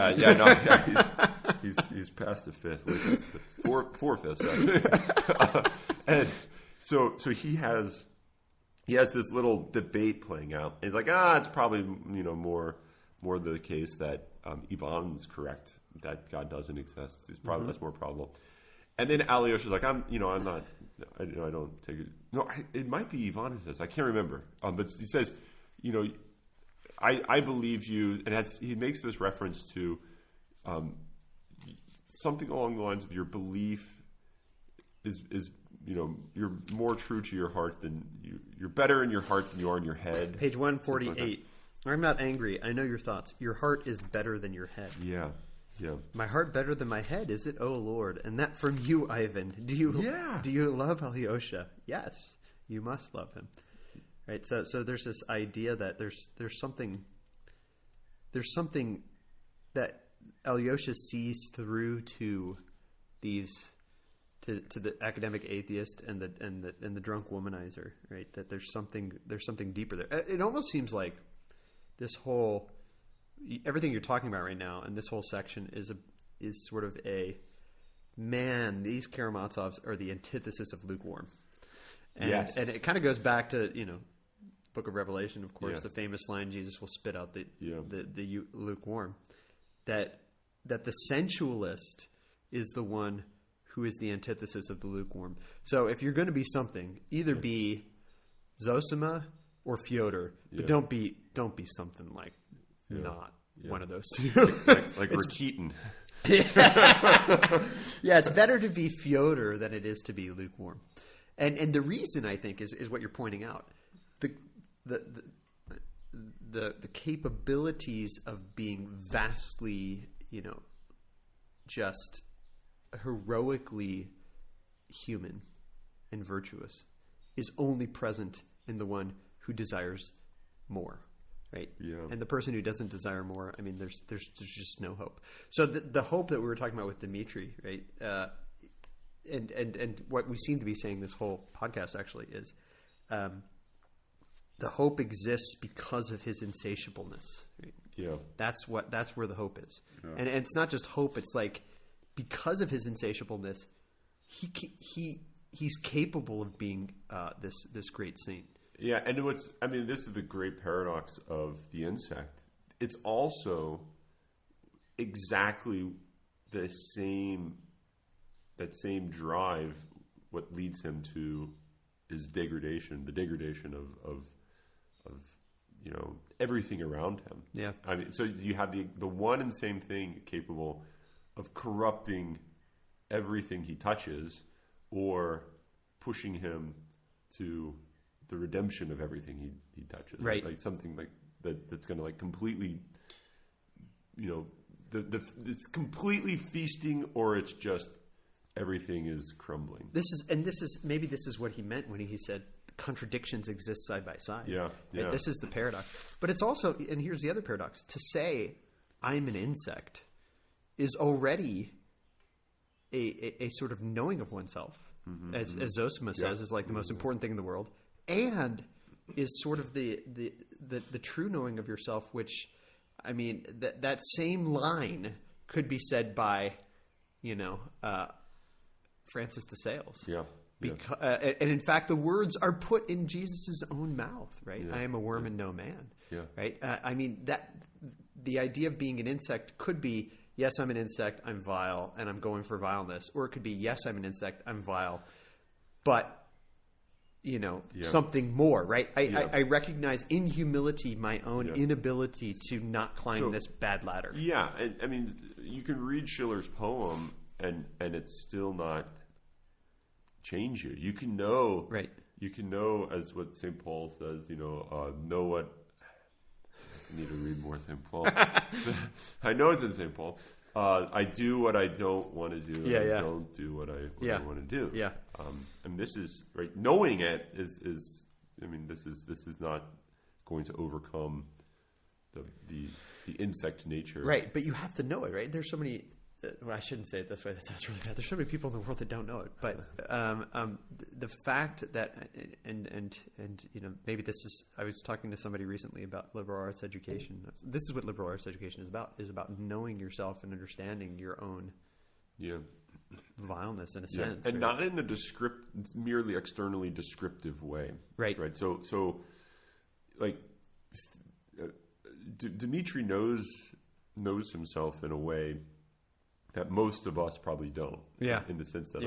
past a fifth. 4/5 actually. And so he has this little debate playing out. And he's like, it's probably more the case that Ivan's correct, that God doesn't exist. It's probably that's more probable. And then Alyosha's like, I'm not. I don't take it. No, it might be Ivan who says. I can't remember. But he says, I believe you, and he makes this reference to something along the lines of your belief is you're more true to your heart than you're better in your heart than you are in your head. Page 148. Like I'm not angry. I know your thoughts. Your heart is better than your head. Yeah. Yeah. My heart better than my head, is it, O Lord? And that from you, Ivan. Do you love Alyosha? Yes, you must love him. Right. So there's this idea that there's something that Alyosha sees through to these to the academic atheist and the drunk womanizer. Right. That there's something deeper there. It almost seems like this whole. Everything you're talking about right now, and this whole section is sort of these Karamazovs are the antithesis of lukewarm, and it kind of goes back to Book of Revelation, of course, the famous line, Jesus will spit out the lukewarm, that the sensualist is the one who is the antithesis of the lukewarm. So if you're going to be something, either be Zosima or Fyodor, but don't be something like. Not one of those two. like Rakitin. Yeah, it's better to be Fyodor than it is to be lukewarm. And the reason, I think, is what you're pointing out. The capabilities of being vastly, just heroically human and virtuous is only present in the one who desires more, right? Yeah. And the person who doesn't desire more, I mean, there's just no hope. So the hope that we were talking about with Dmitri, right? And what we seem to be saying this whole podcast actually is, the hope exists because of his insatiableness. Right? Yeah. That's where the hope is. Yeah. And it's not just hope. It's like, because of his insatiableness, he's capable of being this great saint. Yeah, and this is the great paradox of the insect. It's also exactly that same drive what leads him to his degradation, the degradation of everything around him. Yeah. I mean, so you have the one and same thing capable of corrupting everything he touches, or pushing him to the redemption of everything he touches. Right. Like something like that's going to like completely, it's completely feasting, or it's just everything is crumbling. This is what he meant when he said contradictions exist side by side. Yeah. Right? Yeah. This is the paradox. But it's also, and here's the other paradox, to say I'm an insect is already a sort of knowing of oneself, as Zosima says, is like the most important thing in the world, and is sort of the true knowing of yourself, which, I mean, that same line could be said by, Francis de Sales. Yeah. Because, and in fact, the words are put in Jesus' own mouth, right? Yeah. I am a worm and no man. Yeah. Right? I mean, the idea of being an insect could be, yes, I'm an insect, I'm vile, and I'm going for vileness. Or it could be, yes, I'm an insect, I'm vile, but, something more, right? I recognize in humility my own inability to not climb this bad ladder. Yeah. And, I mean, you can read Schiller's poem and it's still not change you. You can know, right? You can know, as what St. Paul says, know what. I need to read more St. Paul. I know it's in St. Paul. I do what I don't want to do. Yeah, and yeah. I don't do what I want to do. Yeah. And this is right. Knowing it is. I mean, this is not going to overcome the insect nature. Right, but you have to know it, right? There's so many. Well, I shouldn't say it this way. That sounds really bad. There's so many people in the world that don't know it. But the fact that, and maybe this is. I was talking to somebody recently about liberal arts education. This is what liberal arts education is about knowing yourself and understanding your own vileness in a sense, and right? not in a merely externally descriptive way. Right. So like Dmitri knows himself in a way that most of us probably don't. Yeah. In the sense that,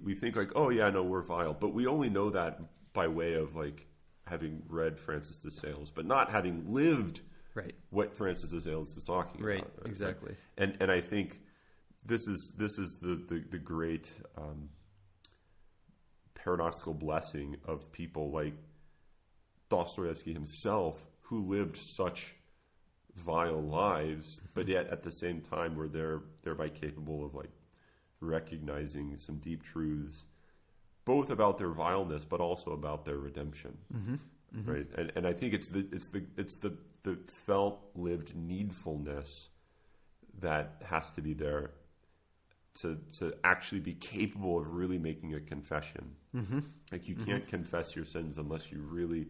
we think like, oh yeah, no, we're vile, but we only know that by way of like having read Francis de Sales, but not having lived what Francis de Sales is talking about. Right. Exactly. And I think this is the great paradoxical blessing of people like Dostoyevsky himself, who lived such vile lives, but yet at the same time were thereby capable of like recognizing some deep truths, both about their vileness but also about their redemption. Right? And I think it's the felt lived needfulness that has to be there to actually be capable of really making a confession. Like you can't confess your sins unless you really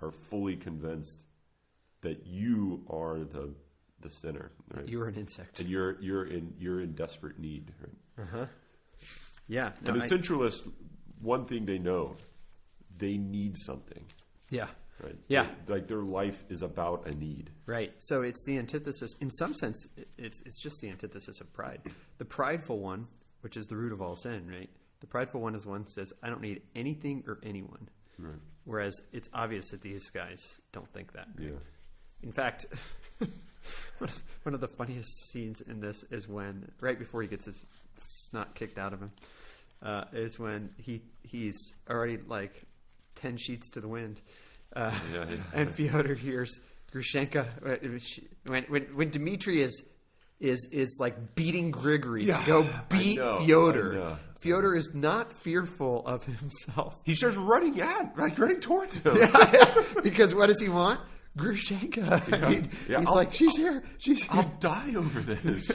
are fully convinced that you are the sinner. Right? You're an insect, and you're in desperate need. Right? Yeah. No, and the centralists, one thing they know, they need something. Yeah. Right. Yeah. Like their life is about a need. Right. So it's the antithesis. In some sense, it's just the antithesis of pride. The prideful one, which is the root of all sin, right? The prideful one is one who says, I don't need anything or anyone. Right. Whereas it's obvious that these guys don't think that. Right? Yeah. In fact, one of the funniest scenes in this is when, right before he gets his snot kicked out of him, is when he's already like 10 sheets to the wind. And Fyodor hears Grushenka when Dmitri is is like beating Grigory to go beat I know. Fyodor. Fyodor is not fearful of himself. He starts running towards him. Because what does he want? Grushenka. He's like, she's here. She's here. I'll die over this.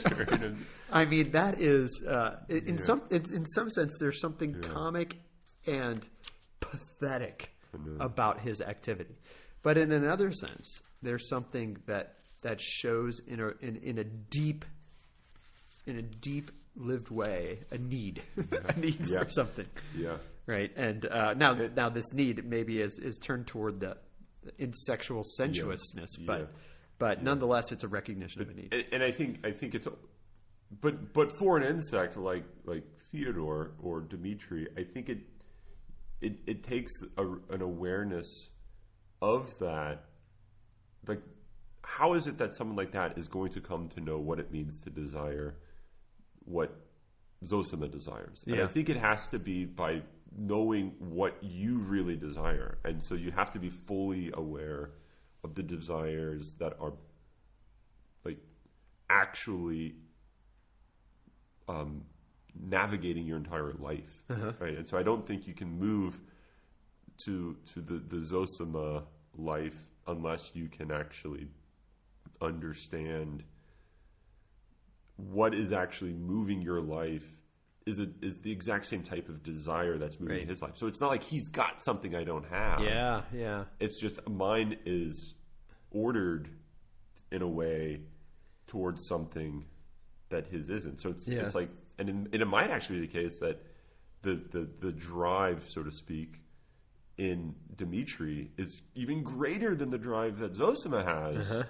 I mean, that is in some sense there's something comic and pathetic about his activity, but in another sense, there's something that shows in a deep lived way a need for something. Yeah. Right. And now this need maybe is turned toward the sexual sensuousness, but nonetheless, it's a recognition of a need. And I think it's, but for an insect like Fyodor or Dmitri, I think it takes an awareness of that. Like, how is it that someone like that is going to come to know what it means to desire what Zosima desires? And I think it has to be by knowing what you really desire. And so you have to be fully aware of the desires that are like actually navigating your entire life. Right? And so I don't think you can move to the Zosima life unless you can actually understand what is actually moving your life is the exact same type of desire that's moving his life. So it's not like he's got something I don't have. Yeah. It's just mine is ordered in a way towards something that his isn't. So it's like, and it might actually be the case that the drive, so to speak, in Dmitri is even greater than the drive that Zosima has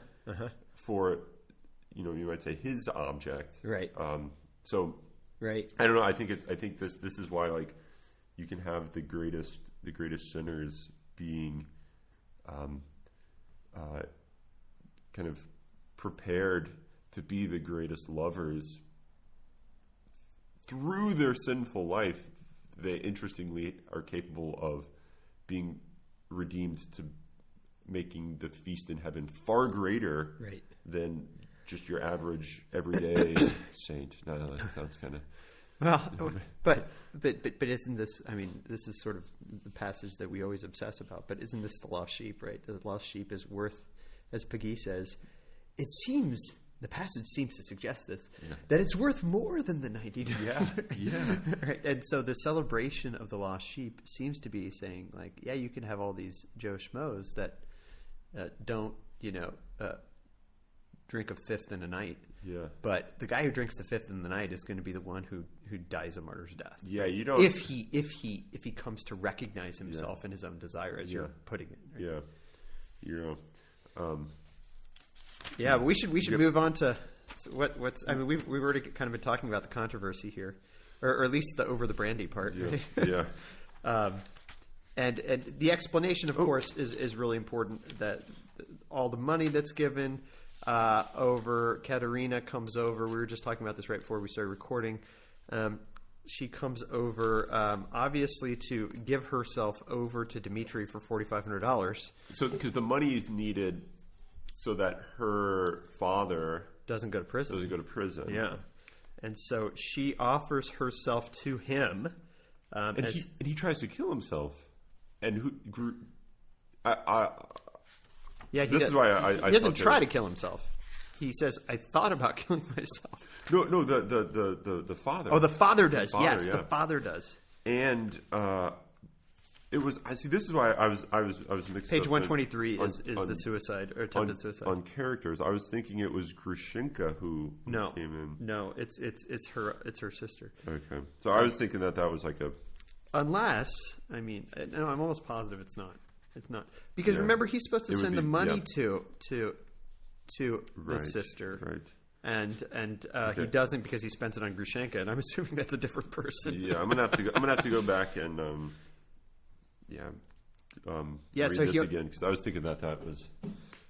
for, you might say his object. Right. Right. I don't know. I think this is why, like, you can have the greatest sinners being, kind of prepared to be the greatest lovers through their sinful life. They interestingly are capable of being redeemed to making the feast in heaven far greater than just your average everyday saint. No, that sounds kind of but isn't this? I mean, this is sort of the passage that we always obsess about. But isn't this the lost sheep? Right, the lost sheep is worth, as Peggy says. It seems the passage seems to suggest this that it's worth more than the $90. Yeah. Right, and so the celebration of the lost sheep seems to be saying, like, you can have all these Joe Schmoes that don't, drink a fifth in a night. Yeah. But the guy who drinks the fifth in the night is going to be the one who dies a martyr's death. Yeah, you don't. If he comes to recognize himself and his own desire, as you're putting it. Right? Yeah. But we should move on to what's. I mean, we've already kind of been talking about the controversy here, or at least the over the brandy part. Right? Yeah. And the explanation, of course, is really important. That all the money that's given over, Katerina comes over. We were just talking about this right before we started recording. She comes over, obviously, to give herself over to Dmitri for $4,500. So, because the money is needed so that her father doesn't go to prison. Yeah. And so she offers herself to him. And he tries to kill himself. And he doesn't try to kill himself. He says, "I thought about killing myself." No, the father. Oh, the father does. The father does. And it was. I see. This is why I was mixed. Page 123 is the suicide or attempted suicide on characters. I was thinking it was Grushenka who came in. No, it's her sister. Okay, so I was thinking that was like a. Unless, I mean, no, I'm almost positive it's not. It's not, because remember, he's supposed to send the money to the sister, right? And he doesn't, because he spends it on Grushenka, and I'm assuming that's a different person. Yeah, I'm gonna have to go back and read so this again, because I was thinking that was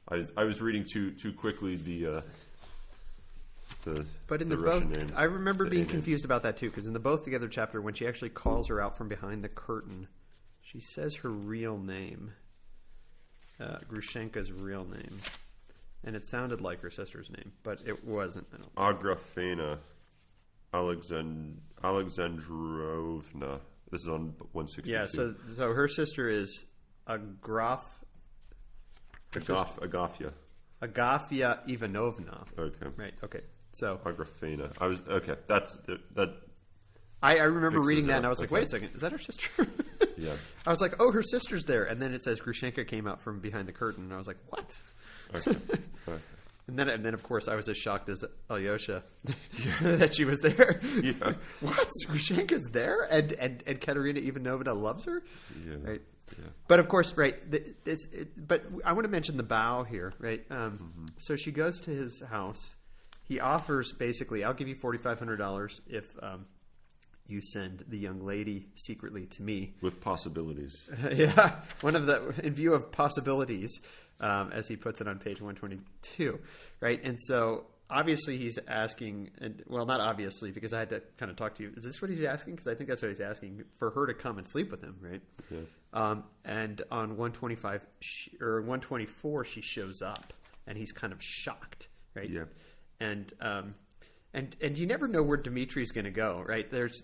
I was reading too quickly but in the both names, I remember being confused about that too, because in the Both Together chapter, when she actually calls her out from behind the curtain, she says her real name, Grushenka's real name. and it sounded like her sister's name, but it wasn't. I don't think. Agrafena Alexandrovna. This is on 162. Yeah, so her sister is Agafia Ivanovna. Okay. Right. Okay. So Agrafena. I was okay. That's that. I remember reading that, up. and I was like, Okay. wait a second, is that her sister? Yeah. I was like, oh, her sister's there. And then it says Grushenka came out from behind the curtain. And I was like, what? Okay. Okay. And then, of course, I was as shocked as Alyosha that she was there. Yeah. What? Grushenka's there? And Katerina Ivanovna loves her? Yeah. Right. Yeah. But, of course, right, but I want to mention the bow here, right? So she goes to his house. He offers, basically, I'll give you $4,500 if you send the young lady secretly to me. With possibilities. Yeah, in view of possibilities, as he puts it on page 122, right? And so obviously he's asking, well, not obviously, because I had to kind of talk to you. Is this what he's asking? Because I think that's what he's asking, for her to come and sleep with him, right? Yeah. And on 125 or 124, she shows up, and he's kind of shocked, right? Yeah. And you never know where Dmitri's going to go, right? There's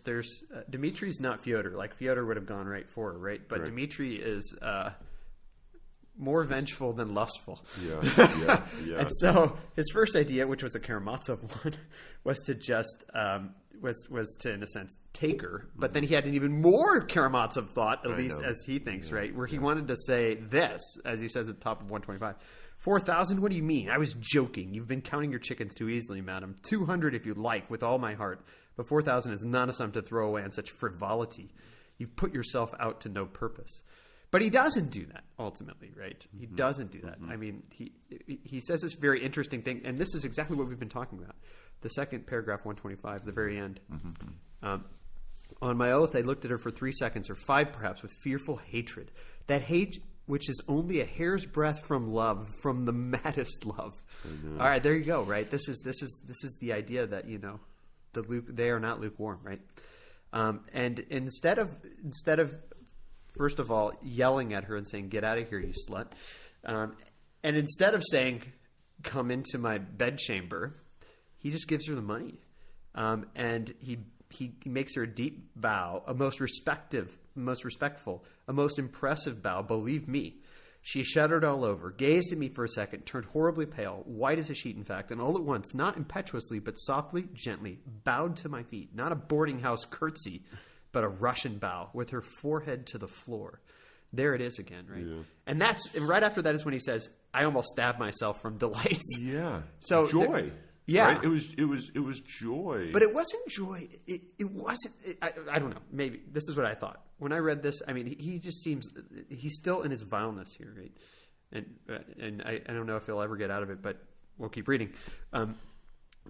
Dmitri's not Fyodor. Like Fyodor would have gone right for her, right? But right. Dmitri is more vengeful than lustful. Yeah. And so his first idea, which was a Karamazov one, was to just was to, in a sense, take her. But then he had an even more Karamazov thought, at least as he thinks, right? Where he wanted to say this, as he says at the top of 125. 4,000? What do you mean? I was joking. You've been counting your chickens too easily, madam. 200 if you like, with all my heart. But 4,000 is not a sum to throw away on such frivolity. You've put yourself out to no purpose. But he doesn't do that, ultimately, right? He doesn't do that. I mean, he says this very interesting thing, and this is exactly what we've been talking about. The second paragraph, 125, the very end. On my oath, I looked at her for 3 seconds, or 5 perhaps, with fearful hatred. That hate which is only a hair's breadth from love, from the maddest love. All right, there you go. Right, this is the idea that they are not lukewarm, right? And instead of first of all yelling at her and saying, "Get out of here, you slut," and instead of saying, "Come into my bedchamber," he just gives her the money, and he makes her a deep bow, a most respectful, a most impressive bow, believe me. She shuddered all over, gazed at me for a second, turned horribly pale, white as a sheet in fact, and all at once, not impetuously, but softly, gently, bowed to my feet. Not a boarding house curtsy, but a Russian bow, with her forehead to the floor. There it is again, right? Yeah. And right after that is when he says, I almost stabbed myself from delights. Yeah. So joy. Yeah, right? It was joy, but it wasn't joy. It wasn't. I don't know. Maybe this is what I thought when I read this. I mean, he just seems he's still in his vileness here, right? And I don't know if he'll ever get out of it, but we'll keep reading.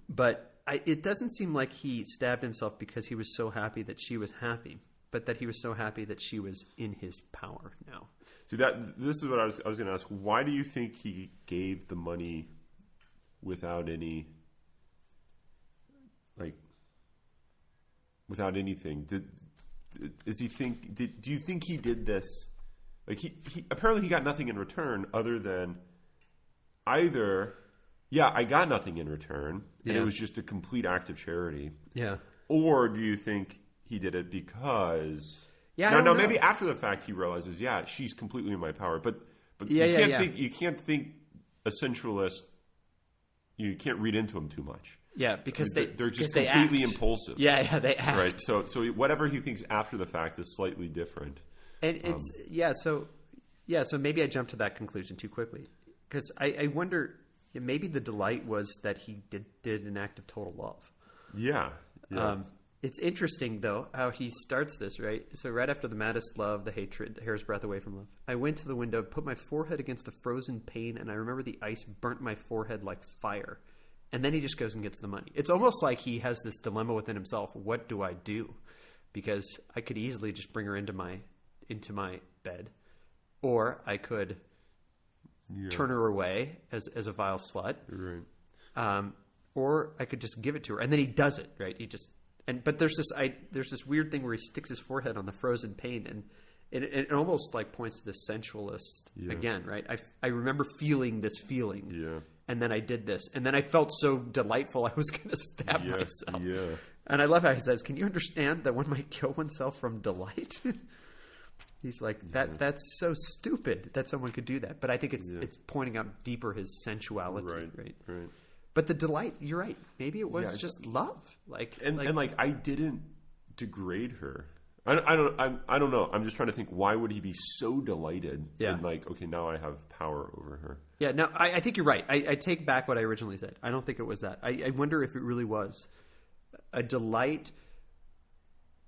But it doesn't seem like he stabbed himself because he was so happy that she was happy, but that he was so happy that she was in his power now. So this is what I was going to ask. Why do you think he gave the money without any? Without anything, do you think he did this? Like he apparently he got nothing in return other than either, I got nothing in return, and it was just a complete act of charity. Yeah. Or do you think he did it because? Yeah. No, maybe after the fact he realizes, she's completely in my power. But you can't think a sensualist. You can't read into him too much. Yeah, because they're just completely impulsive. Yeah, they act. Right. So whatever he thinks after the fact is slightly different. And it's so maybe I jumped to that conclusion too quickly because I wonder maybe the delight was that he did an act of total love. Yeah. It's interesting though how he starts this, right? So right after the maddest love, the hatred, the hair's breadth away from love. I went to the window, put my forehead against a frozen pane, and I remember the ice burnt my forehead like fire. And then he just goes and gets the money. It's almost like he has this dilemma within himself. What do I do? Because I could easily just bring her into my bed, or I could turn her away as a vile slut, right? Or I could just give it to her, and then he does it, right? But there's this weird thing where he sticks his forehead on the frozen pane, and it almost like points to the sensualist again, right? I remember feeling this feeling. Yeah. and then I did this, and then I felt so delightful I was going to stab myself. Yeah. And I love how he says, "Can you understand that one might kill oneself from delight?" He's like, that's so stupid that someone could do that. But I think it's pointing out deeper his sensuality, right? But the delight, you're right. Maybe it was just love. And I didn't degrade her. I don't know. I'm just trying to think, why would he be so delighted in like, okay, now I have power over her? Yeah, no, I think you're right. I take back what I originally said. I don't think it was that. I wonder if it really was a delight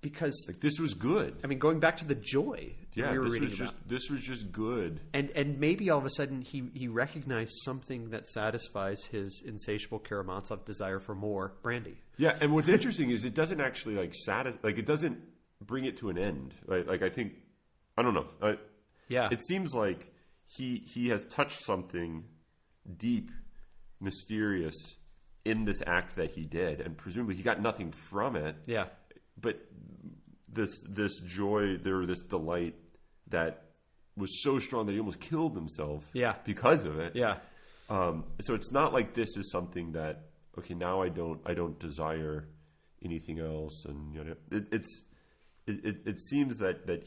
because like this was good. I mean, going back to the joy we were reading about. This was just good. And maybe all of a sudden he recognized something that satisfies his insatiable Karamazov desire for more brandy. Yeah, and what's interesting is it doesn't actually it doesn't bring it to an end. Like I think, I don't know. It seems like he has touched something deep, mysterious in this act that he did, and presumably he got nothing from it. Yeah. But this joy, this delight that was so strong that he almost killed himself because of it. Yeah. So it's not like this is something that, okay, now I don't desire anything else, and it seems that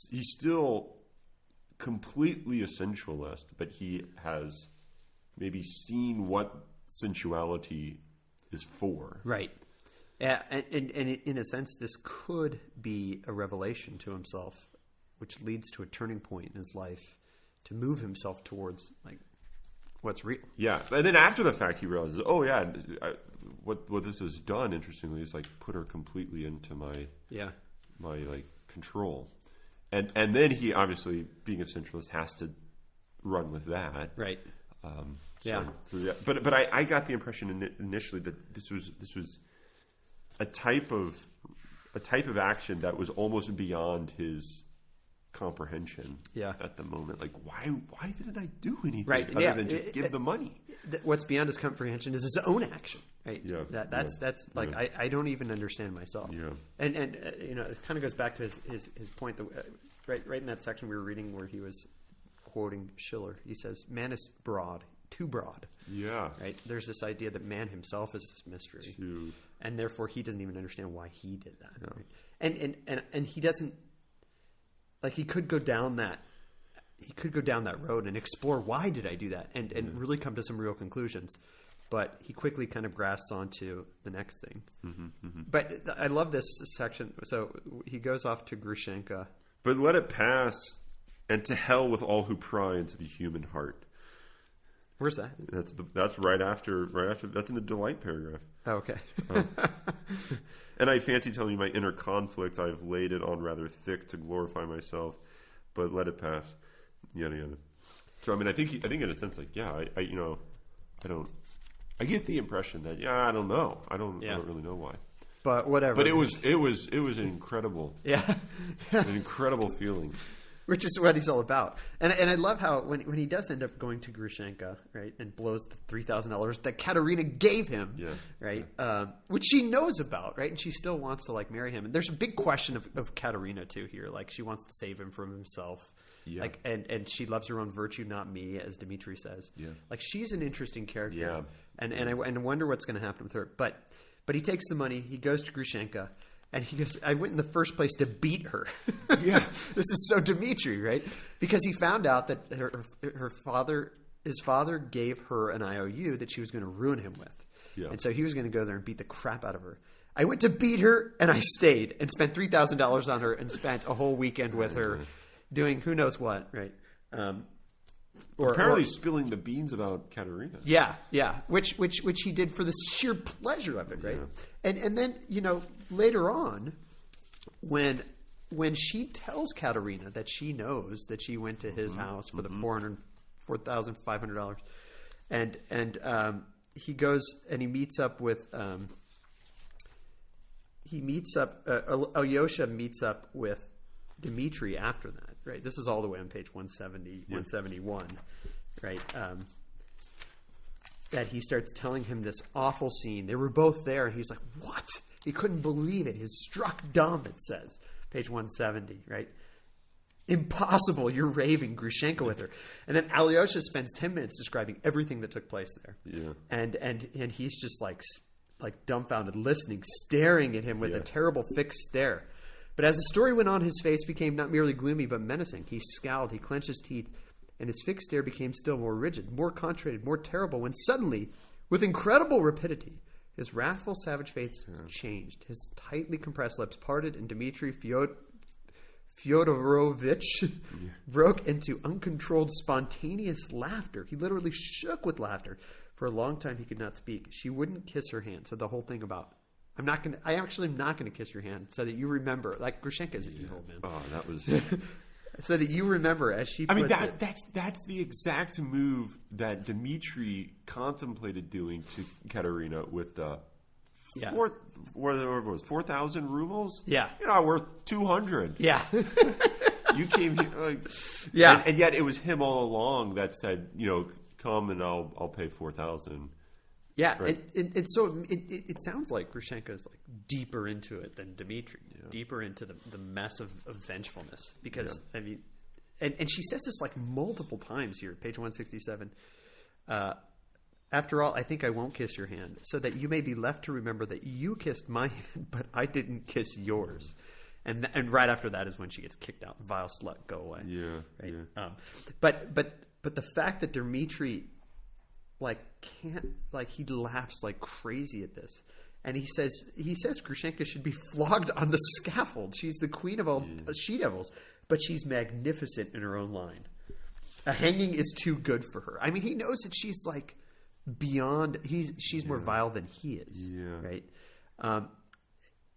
he's still completely a sensualist, but he has maybe seen what sensuality is for. Right. Yeah, and in a sense, this could be a revelation to himself, which leads to a turning point in his life to move himself towards like what's real. Yeah, and then after the fact, he realizes, oh yeah, what this has done, interestingly, is like put her completely into my like control, and then he obviously, being a sensualist, has to run with that, right? But I got the impression initially that this was a type of action that was almost beyond his comprehension at the moment. Like, why didn't I do anything other than just give the money? What's beyond his comprehension is his own action, right? Yeah, that's like I don't even understand myself. Yeah, and it kind of goes back to his point that right in that section we were reading where he was quoting Schiller. He says, "Man is broad, too broad." Yeah, right. There's this idea that man himself is this mystery, and therefore he doesn't even understand why he did that. Yeah. Right? And he doesn't. Like he could go down that road and explore why did I do that and really come to some real conclusions, but he quickly kind of grasps onto the next thing. Mm-hmm, mm-hmm. But I love this section. So he goes off to Grushenka. But let it pass, and to hell with all who pry into the human heart. Where's that? That's right after. That's in the delight paragraph. Oh, okay. And I fancy telling you my inner conflict. I have laid it on rather thick to glorify myself, but let it pass. Yada yada. So I mean, I think in a sense, like, I get the impression that I don't know. I don't really know why. But whatever. But it was an incredible, an incredible feeling. Which is what he's all about. And I love how when he does end up going to Grushenka, right, and blows the $3,000 that Katerina gave him, right, which she knows about, right, and she still wants to, like, marry him. And there's a big question of Katerina, too, here. Like, she wants to save him from himself. Yeah. Like, and she loves her own virtue, not me, as Dmitri says. Yeah. Like, she's an interesting character. Yeah. And I wonder what's going to happen with her. But he takes the money. He goes to Grushenka. And he goes, I went in the first place to beat her. Yeah. This is so Dmitri, right? Because he found out that his father gave her an IOU that she was going to ruin him with. Yeah. And so he was going to go there and beat the crap out of her. I went to beat her, and I stayed and spent $3,000 on her and spent a whole weekend with her doing who knows what, right? Apparently spilling the beans about Katerina. Yeah, yeah. Which he did for the sheer pleasure of it, right? Yeah. And then, later on, when she tells Katerina that she knows that she went to his house for the $4,500, and he goes and he meets up with Alyosha meets up with Dmitri after that, right? This is all the way on page 170, 171, right? That he starts telling him this awful scene. They were both there, and he's like, what? He couldn't believe it. He's struck dumb, it says. Page 170, right? Impossible. You're raving. Grushenka with her. And then Alyosha spends 10 minutes describing everything that took place there. Yeah. And he's just like dumbfounded, listening, staring at him with a terrible fixed stare. But as the story went on, his face became not merely gloomy, but menacing. He scowled, he clenched his teeth, and his fixed stare became still more rigid, more concentrated, more terrible, when suddenly, with incredible rapidity, his wrathful, savage face changed. His tightly compressed lips parted, and Dmitry Fyodorovich broke into uncontrolled, spontaneous laughter. He literally shook with laughter. For a long time, he could not speak. She wouldn't kiss her hand. So the whole thing about, I actually am not going to kiss your hand, so that you remember. Like, Grushenka is an evil, man. Oh, that was... So that you remember, as she puts it. That's the exact move that Dmitry contemplated doing to Katerina with the 4,000 rubles. Yeah, you're not worth 200. Yeah, you came here, and yet it was him all along that said, come and I'll pay 4,000. Yeah, right. and so it sounds like Grushenka is like deeper into it than Dmitry, deeper into the mess of vengefulness. Because I mean, and she says this like multiple times here, page 167. After all, I think I won't kiss your hand, so that you may be left to remember that you kissed my hand, but I didn't kiss yours. And right after that is when she gets kicked out. Vile slut, go away. Yeah, right. Yeah. But the fact that Dmitry he laughs like crazy at this, and he says Grushenka should be flogged on the scaffold. She's the queen of all she-devils, but she's magnificent in her own line. A hanging is too good for her. I mean, he knows that she's like beyond. She's more vile than he is. Yeah. Right.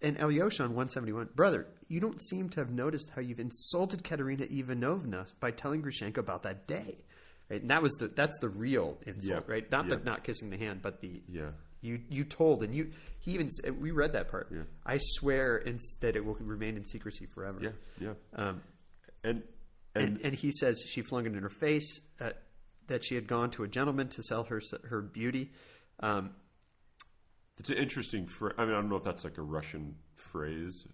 And Alyosha on 171, brother, you don't seem to have noticed how you've insulted Katerina Ivanovna by telling Grushenka about that day. Right? And that's the real insult, right? Not the not kissing the hand, but the you told, and he even we read that part. Yeah. I swear that it will remain in secrecy forever. Yeah, yeah. And he says she flung it in her face that she had gone to a gentleman to sell her beauty. It's an interesting phrase. I mean, I don't know if that's like a Russian phrase.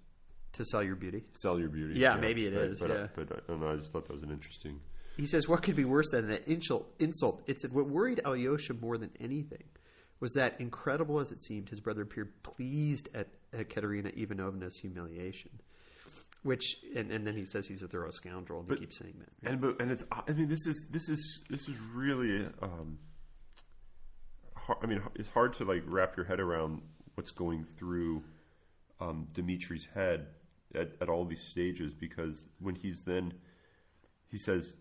To sell your beauty. Sell your beauty. Yeah, maybe it is. But, yeah. But I don't know. I just thought that was an interesting. He says, what could be worse than an insult? It said, what worried Alyosha more than anything was that, incredible as it seemed, his brother appeared pleased at Katerina Ivanovna's humiliation. Which, and then he says he's a thorough scoundrel, and he keeps saying that. Right? And it's, I mean, this is really, I mean, it's hard to like wrap your head around what's going through Dimitri's head at all these stages, because when he says,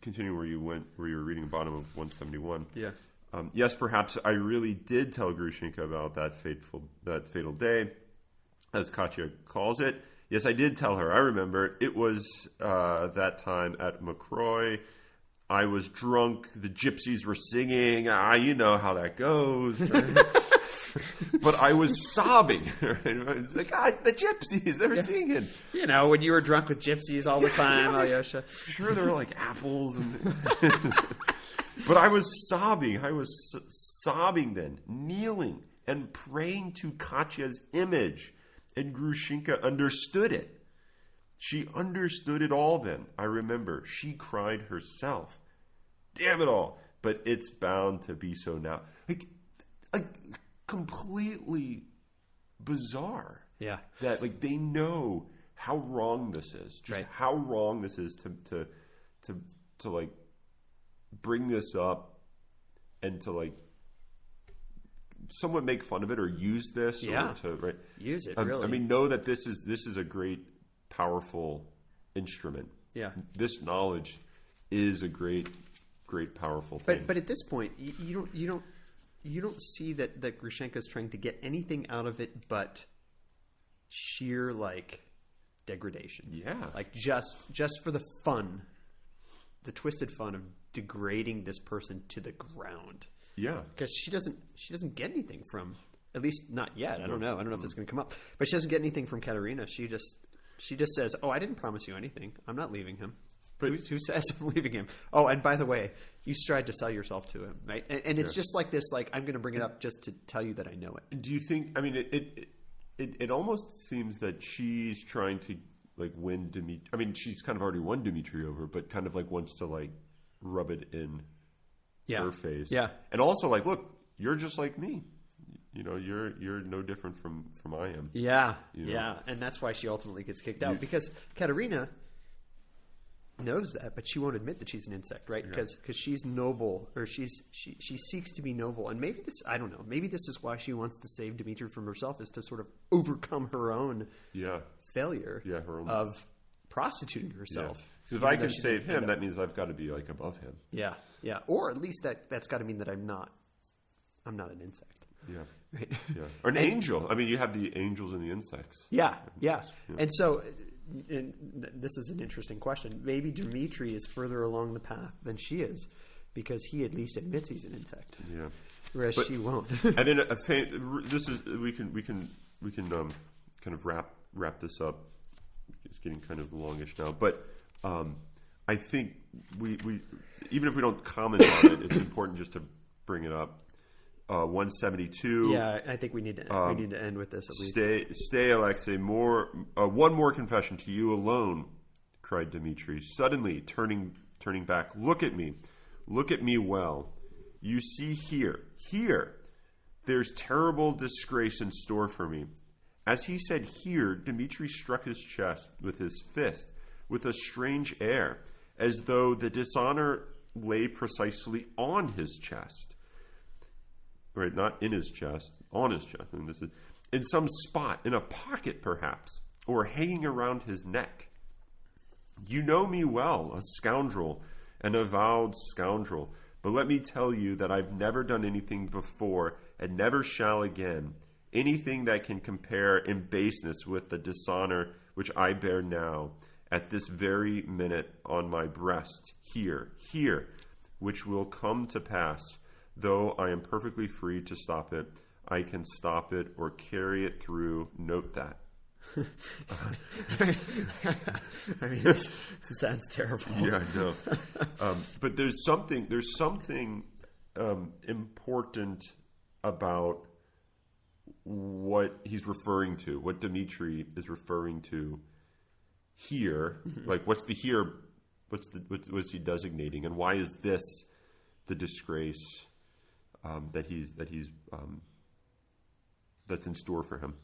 continuing where you were reading the bottom of 171. Yeah. Yes, perhaps I really did tell Grushenka about that fatal day, as Katya calls it. Yes, I did tell her. I remember. It was that time at McCroy. I was drunk. The gypsies were singing. You know how that goes. Right? But I was sobbing. Right? It's like, the gypsies, they were singing. You know, when you were drunk with gypsies all the time, Alyosha. Sure, there were like apples. But I was sobbing. I was sobbing then, kneeling and praying to Katya's image. And Grushenka understood it. She understood it all then. I remember. She cried herself. Damn it all. But it's bound to be so now. Like completely bizarre. Yeah. That like they know how wrong this is. Just how wrong this is to like bring this up and to like somewhat make fun of it or use this or to use it really. I mean, know that this is a great, powerful instrument. Yeah. This knowledge is a great, powerful thing. But at this point, you don't see that Grushenka is trying to get anything out of it but sheer like degradation. Yeah. Like just for the fun, the twisted fun of degrading this person to the ground. Yeah. Because she doesn't get anything from, at least not yet. I don't know if it's going to come up. But she doesn't get anything from Katerina. She just says, "Oh, I didn't promise you anything. I'm not leaving him." But who says I'm leaving him? Oh, and by the way, you tried to sell yourself to him, right? And it's just like this. Like, I'm going to bring it up just to tell you that I know it. Do you think? I mean, it almost seems that she's trying to like win Dimitri. I mean, she's kind of already won Dimitri over, but kind of like wants to like rub it in her face. Yeah. And also like, look, you're just like me. You know, you're no different from I am. Yeah. You know? Yeah. And that's why she ultimately gets kicked out, because Katerina knows that, but she won't admit that she's an insect, right? Because she's noble, or she seeks to be noble. And maybe this, I don't know, maybe this is why she wants to save Dimitri from herself, is to sort of overcome her own failure her own of prostituting herself. Because if I can save him, that means I've got to be like above him. Yeah, yeah. Or at least that's got to mean that I'm not an insect. Yeah. Right. Yeah. Or an angel. I mean, you have the angels and the insects. Yeah. And so, and this is an interesting question. Maybe Dimitri is further along the path than she is, because he at least admits he's an insect. Yeah. Whereas she won't. And then this is we can kind of wrap this up. It's getting kind of longish now, but I think we even if we don't comment on it, it's important just to bring it up. 172. Yeah, I think we need to end with this at least. Stay, Alexei. One more confession to you alone, cried Dimitri, suddenly turning back. Look at me well. You see here. There's terrible disgrace in store for me. As he said here, Dimitri struck his chest with his fist with a strange air, as though the dishonor lay precisely on his chest. Right, not in his chest, on his chest. I mean, this is in some spot, in a pocket perhaps, or hanging around his neck. You know me well, a scoundrel, an avowed scoundrel. But let me tell you that I've never done anything before and never shall again, anything that can compare in baseness with the dishonor which I bear now, at this very minute on my breast, here, which will come to pass. Though I am perfectly free to stop it, I can stop it or carry it through. Note that. I mean, this sounds terrible. Yeah, I know. But there's something important about what he's referring to, what Dimitri is referring to here. Like, what's the here? What's he designating, and why is this the disgrace that's in store for him?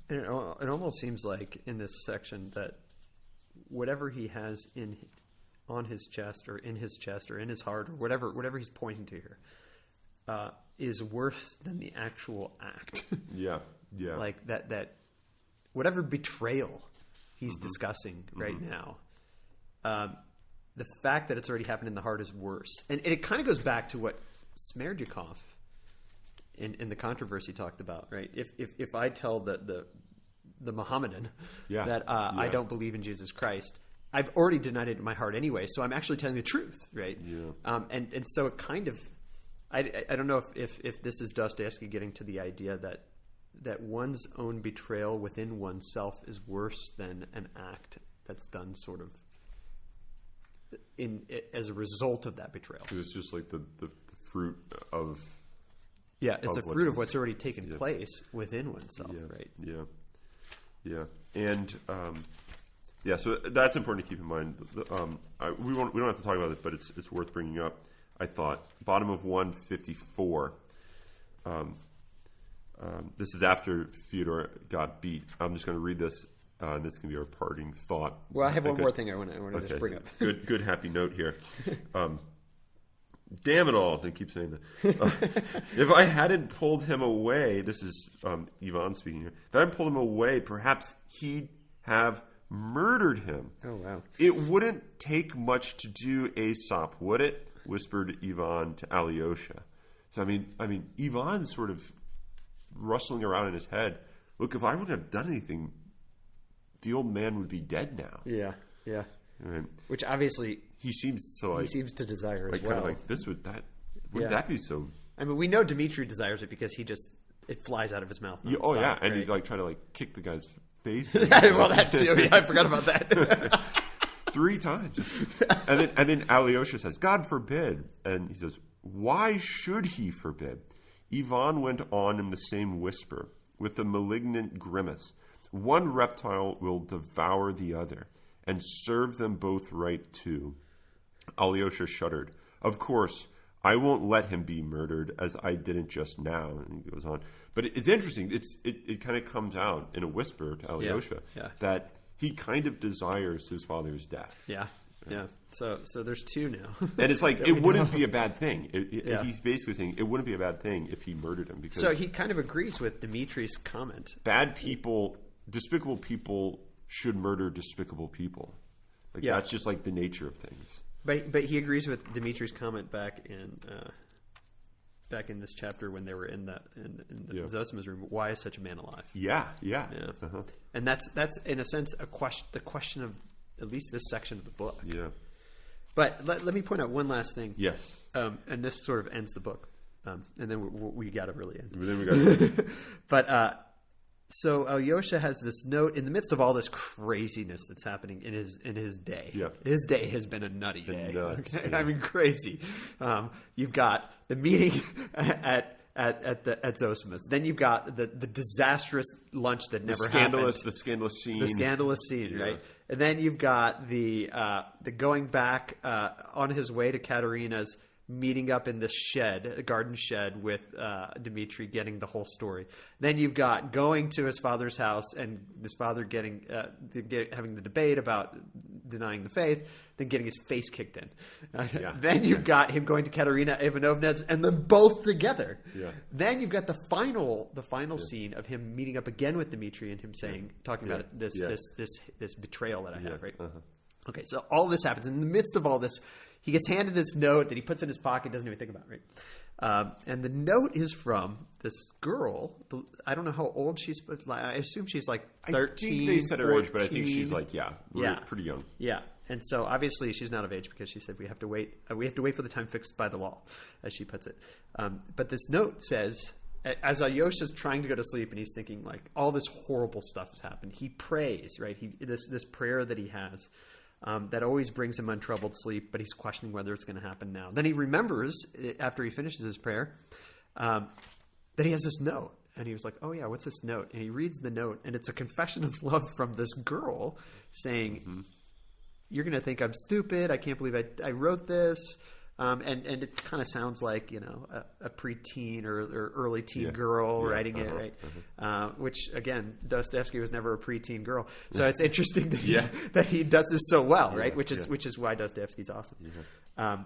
It almost seems like in this section that whatever he has on his chest or in his chest or in his heart or whatever he's pointing to here is worse than the actual act. Yeah. Like that whatever betrayal he's discussing right now, the fact that it's already happened in the heart is worse. And it kind of goes back to what Smerdyakov in the controversy talked about, right? If I tell the Mohammedan that I don't believe in Jesus Christ, I've already denied it in my heart anyway, so I'm actually telling the truth, right? Yeah. And so it kind of, I don't know if this is Dostoyevsky getting to the idea that one's own betrayal within oneself is worse than an act that's done sort of as a result of that betrayal. It's just like the fruit of... Yeah, it's a fruit of what's already taken place within oneself, right? Yeah. And, so that's important to keep in mind. We don't have to talk about it, but it's worth bringing up, I thought. Bottom of 154. This is after Fyodor got beat. I'm just going to read this. This can be our parting thought. Well, I have one more thing I want to just bring up. Good happy note here. Damn it all, they keep saying that. If I hadn't pulled him away, this is Ivan speaking here. If I hadn't pulled him away, perhaps he'd have murdered him. Oh, wow. It wouldn't take much to do Aesop, would it? Whispered Ivan to Alyosha. So, I mean, Ivan's sort of rustling around in his head. Look, if I wouldn't have done anything, the old man would be dead now. Yeah. I mean, which obviously he seems to desire like, as well. Kind of like this would that be so? I mean, we know Dimitri desires it because it flies out of his mouth. Nonstop, and right? he try to kick the guy's face. Well, that too. Yeah, I forgot about that. 3 times, and then Alyosha says, "God forbid," and he says, "Why should he forbid?" Ivan went on in the same whisper, with a malignant grimace. one reptile will devour the other and serve them both right too. Alyosha shuddered. Of course, I won't let him be murdered as I didn't just now. And he goes on. But it's interesting. It kind of comes out in a whisper to Alyosha that he kind of desires his father's death. Yeah. Yeah. So there's two now. And it's like, it wouldn't be a bad thing. He's basically saying it wouldn't be a bad thing if he murdered him. Because so he kind of agrees with Dimitri's comment. Bad people, despicable people should murder despicable people. Like that's just like the nature of things. But he agrees with Dimitri's comment back in this chapter when they were in the Zosima's room. Why is such a man alive? Yeah. Uh-huh. And that's in a sense the question of at least this section of the book. Yeah. But let me point out one last thing. Yes. And this sort of ends the book. And then we got to really end. Then we got to But so Alyosha has this note in the midst of all this craziness that's happening in his day. Yeah. His day has been a nutty day. Nuts, okay? yeah. I mean, crazy. You've got the meeting at Zosima's. Then you've got the disastrous lunch that never happened. The scandalous scene. The scandalous scene, right? And then you've got the going back on his way to Katerina's, meeting up in this shed, a garden shed with Dimitri, getting the whole story. Then you've got going to his father's house and his father having the debate about denying the faith, then getting his face kicked in. Then you've got him going to Katerina Ivanovna's and them both together. Yeah. Then you've got the final scene of him meeting up again with Dimitri and him talking about this betrayal that I have, right? Uh-huh. Okay, so all this happens. In the midst of all this, he gets handed this note that he puts in his pocket, doesn't even think about, right? And the note is from this girl. I don't know how old she's, but I assume she's like 13, I think they said her 14. age, but I think she's like, pretty young. Yeah. And so obviously she's not of age because she said we have to wait. We have to wait for the time fixed by the law, as she puts it. But this note says, as Alyosha's trying to go to sleep and he's thinking like all this horrible stuff has happened, he prays, right? This prayer that he has. That always brings him untroubled sleep, but he's questioning whether it's going to happen now. Then he remembers, after he finishes his prayer, that he has this note. And he was like, oh, yeah, what's this note? And he reads the note, and it's a confession of love from this girl saying, you're going to think I'm stupid. I can't believe I wrote this. And it kind of sounds like, a preteen or early teen girl writing it, right? Which, again, Dostoyevsky was never a preteen girl. So it's interesting that he does this so well, right? Which is why Dostoyevsky's awesome.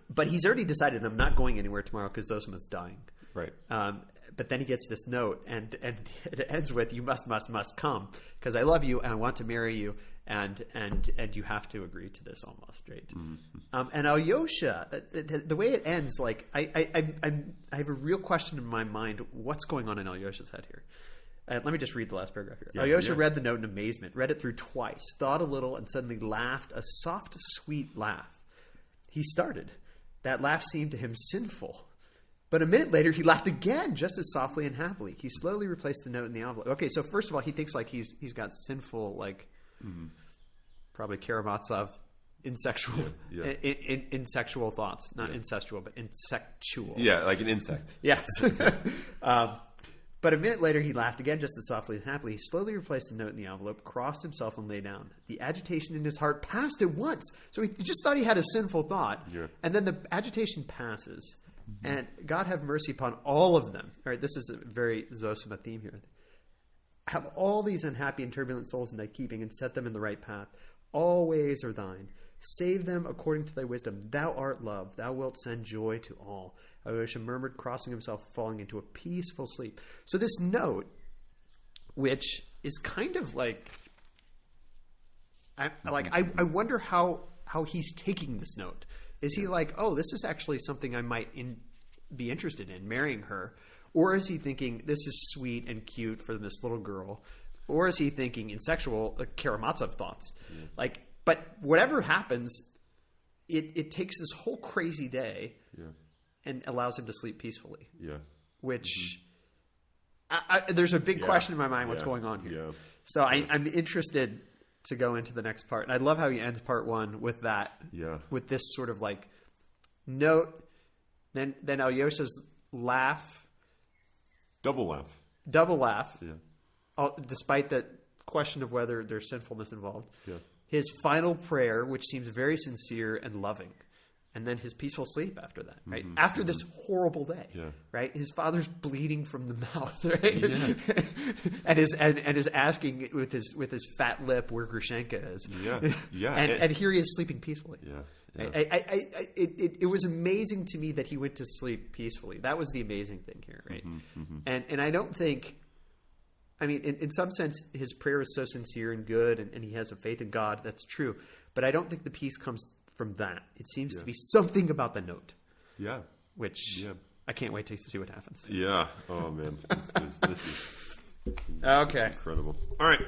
But he's already decided I'm not going anywhere tomorrow because Zosima's dying. Right. But then he gets this note, and it ends with, you must come because I love you and I want to marry you. And you have to agree to this almost, right? Mm-hmm. And Alyosha, the way it ends, like I have a real question in my mind: what's going on in Alyosha's head here? Let me just read the last paragraph here. Alyosha read the note in amazement, read it through twice, thought a little, and suddenly laughed a soft, sweet laugh. He started. That laugh seemed to him sinful. But a minute later, he laughed again, just as softly and happily. He slowly replaced the note in the envelope. Okay, so first of all, he thinks like he's got sinful, like probably Karamazov insexual insexual thoughts, not incestual, but insectual. Yeah, like an insect. Yes. But a minute later, he laughed again, just as softly and happily. He slowly replaced the note in the envelope, crossed himself, and lay down. The agitation in his heart passed at once. So he just thought he had a sinful thought, and then the agitation passes. And God have mercy upon all of them. All right, this is a very Zosima theme here. Have all these unhappy and turbulent souls in thy keeping, and set them in the right path. All ways are thine. Save them according to thy wisdom. Thou art love. Thou wilt send joy to all. Alyosha murmured, crossing himself, falling into a peaceful sleep. So this note, which is kind of like, I wonder how he's taking this note. Is he like, oh, this is actually something I might be interested in, marrying her? Or is he thinking, this is sweet and cute for this little girl? Or is he thinking in sexual Karamazov thoughts? But whatever happens, it takes this whole crazy day and allows him to sleep peacefully. Yeah. Which, there's a big question in my mind, what's going on here? Yeah. So I'm interested to go into the next part. And I love how he ends part one with that. Yeah. With this sort of like note, then Alyosha's laugh. Double laugh. Yeah. despite the question of whether there's sinfulness involved. Yeah. His final prayer, which seems very sincere and loving, and then his peaceful sleep after that, right? After this horrible day, right? His father's bleeding from the mouth, right? Yeah. and is asking with his fat lip where Grushenka is. Yeah. And here he is sleeping peacefully. Yeah. It was amazing to me that he went to sleep peacefully. That was the amazing thing here, right? And I don't think. I mean, in some sense, his prayer is so sincere and good, and he has a faith in God. That's true. But I don't think the peace comes from that. It seems to be something about the note. Yeah. Which I can't wait to see what happens. Yeah. Oh, man. This is okay. incredible. All right.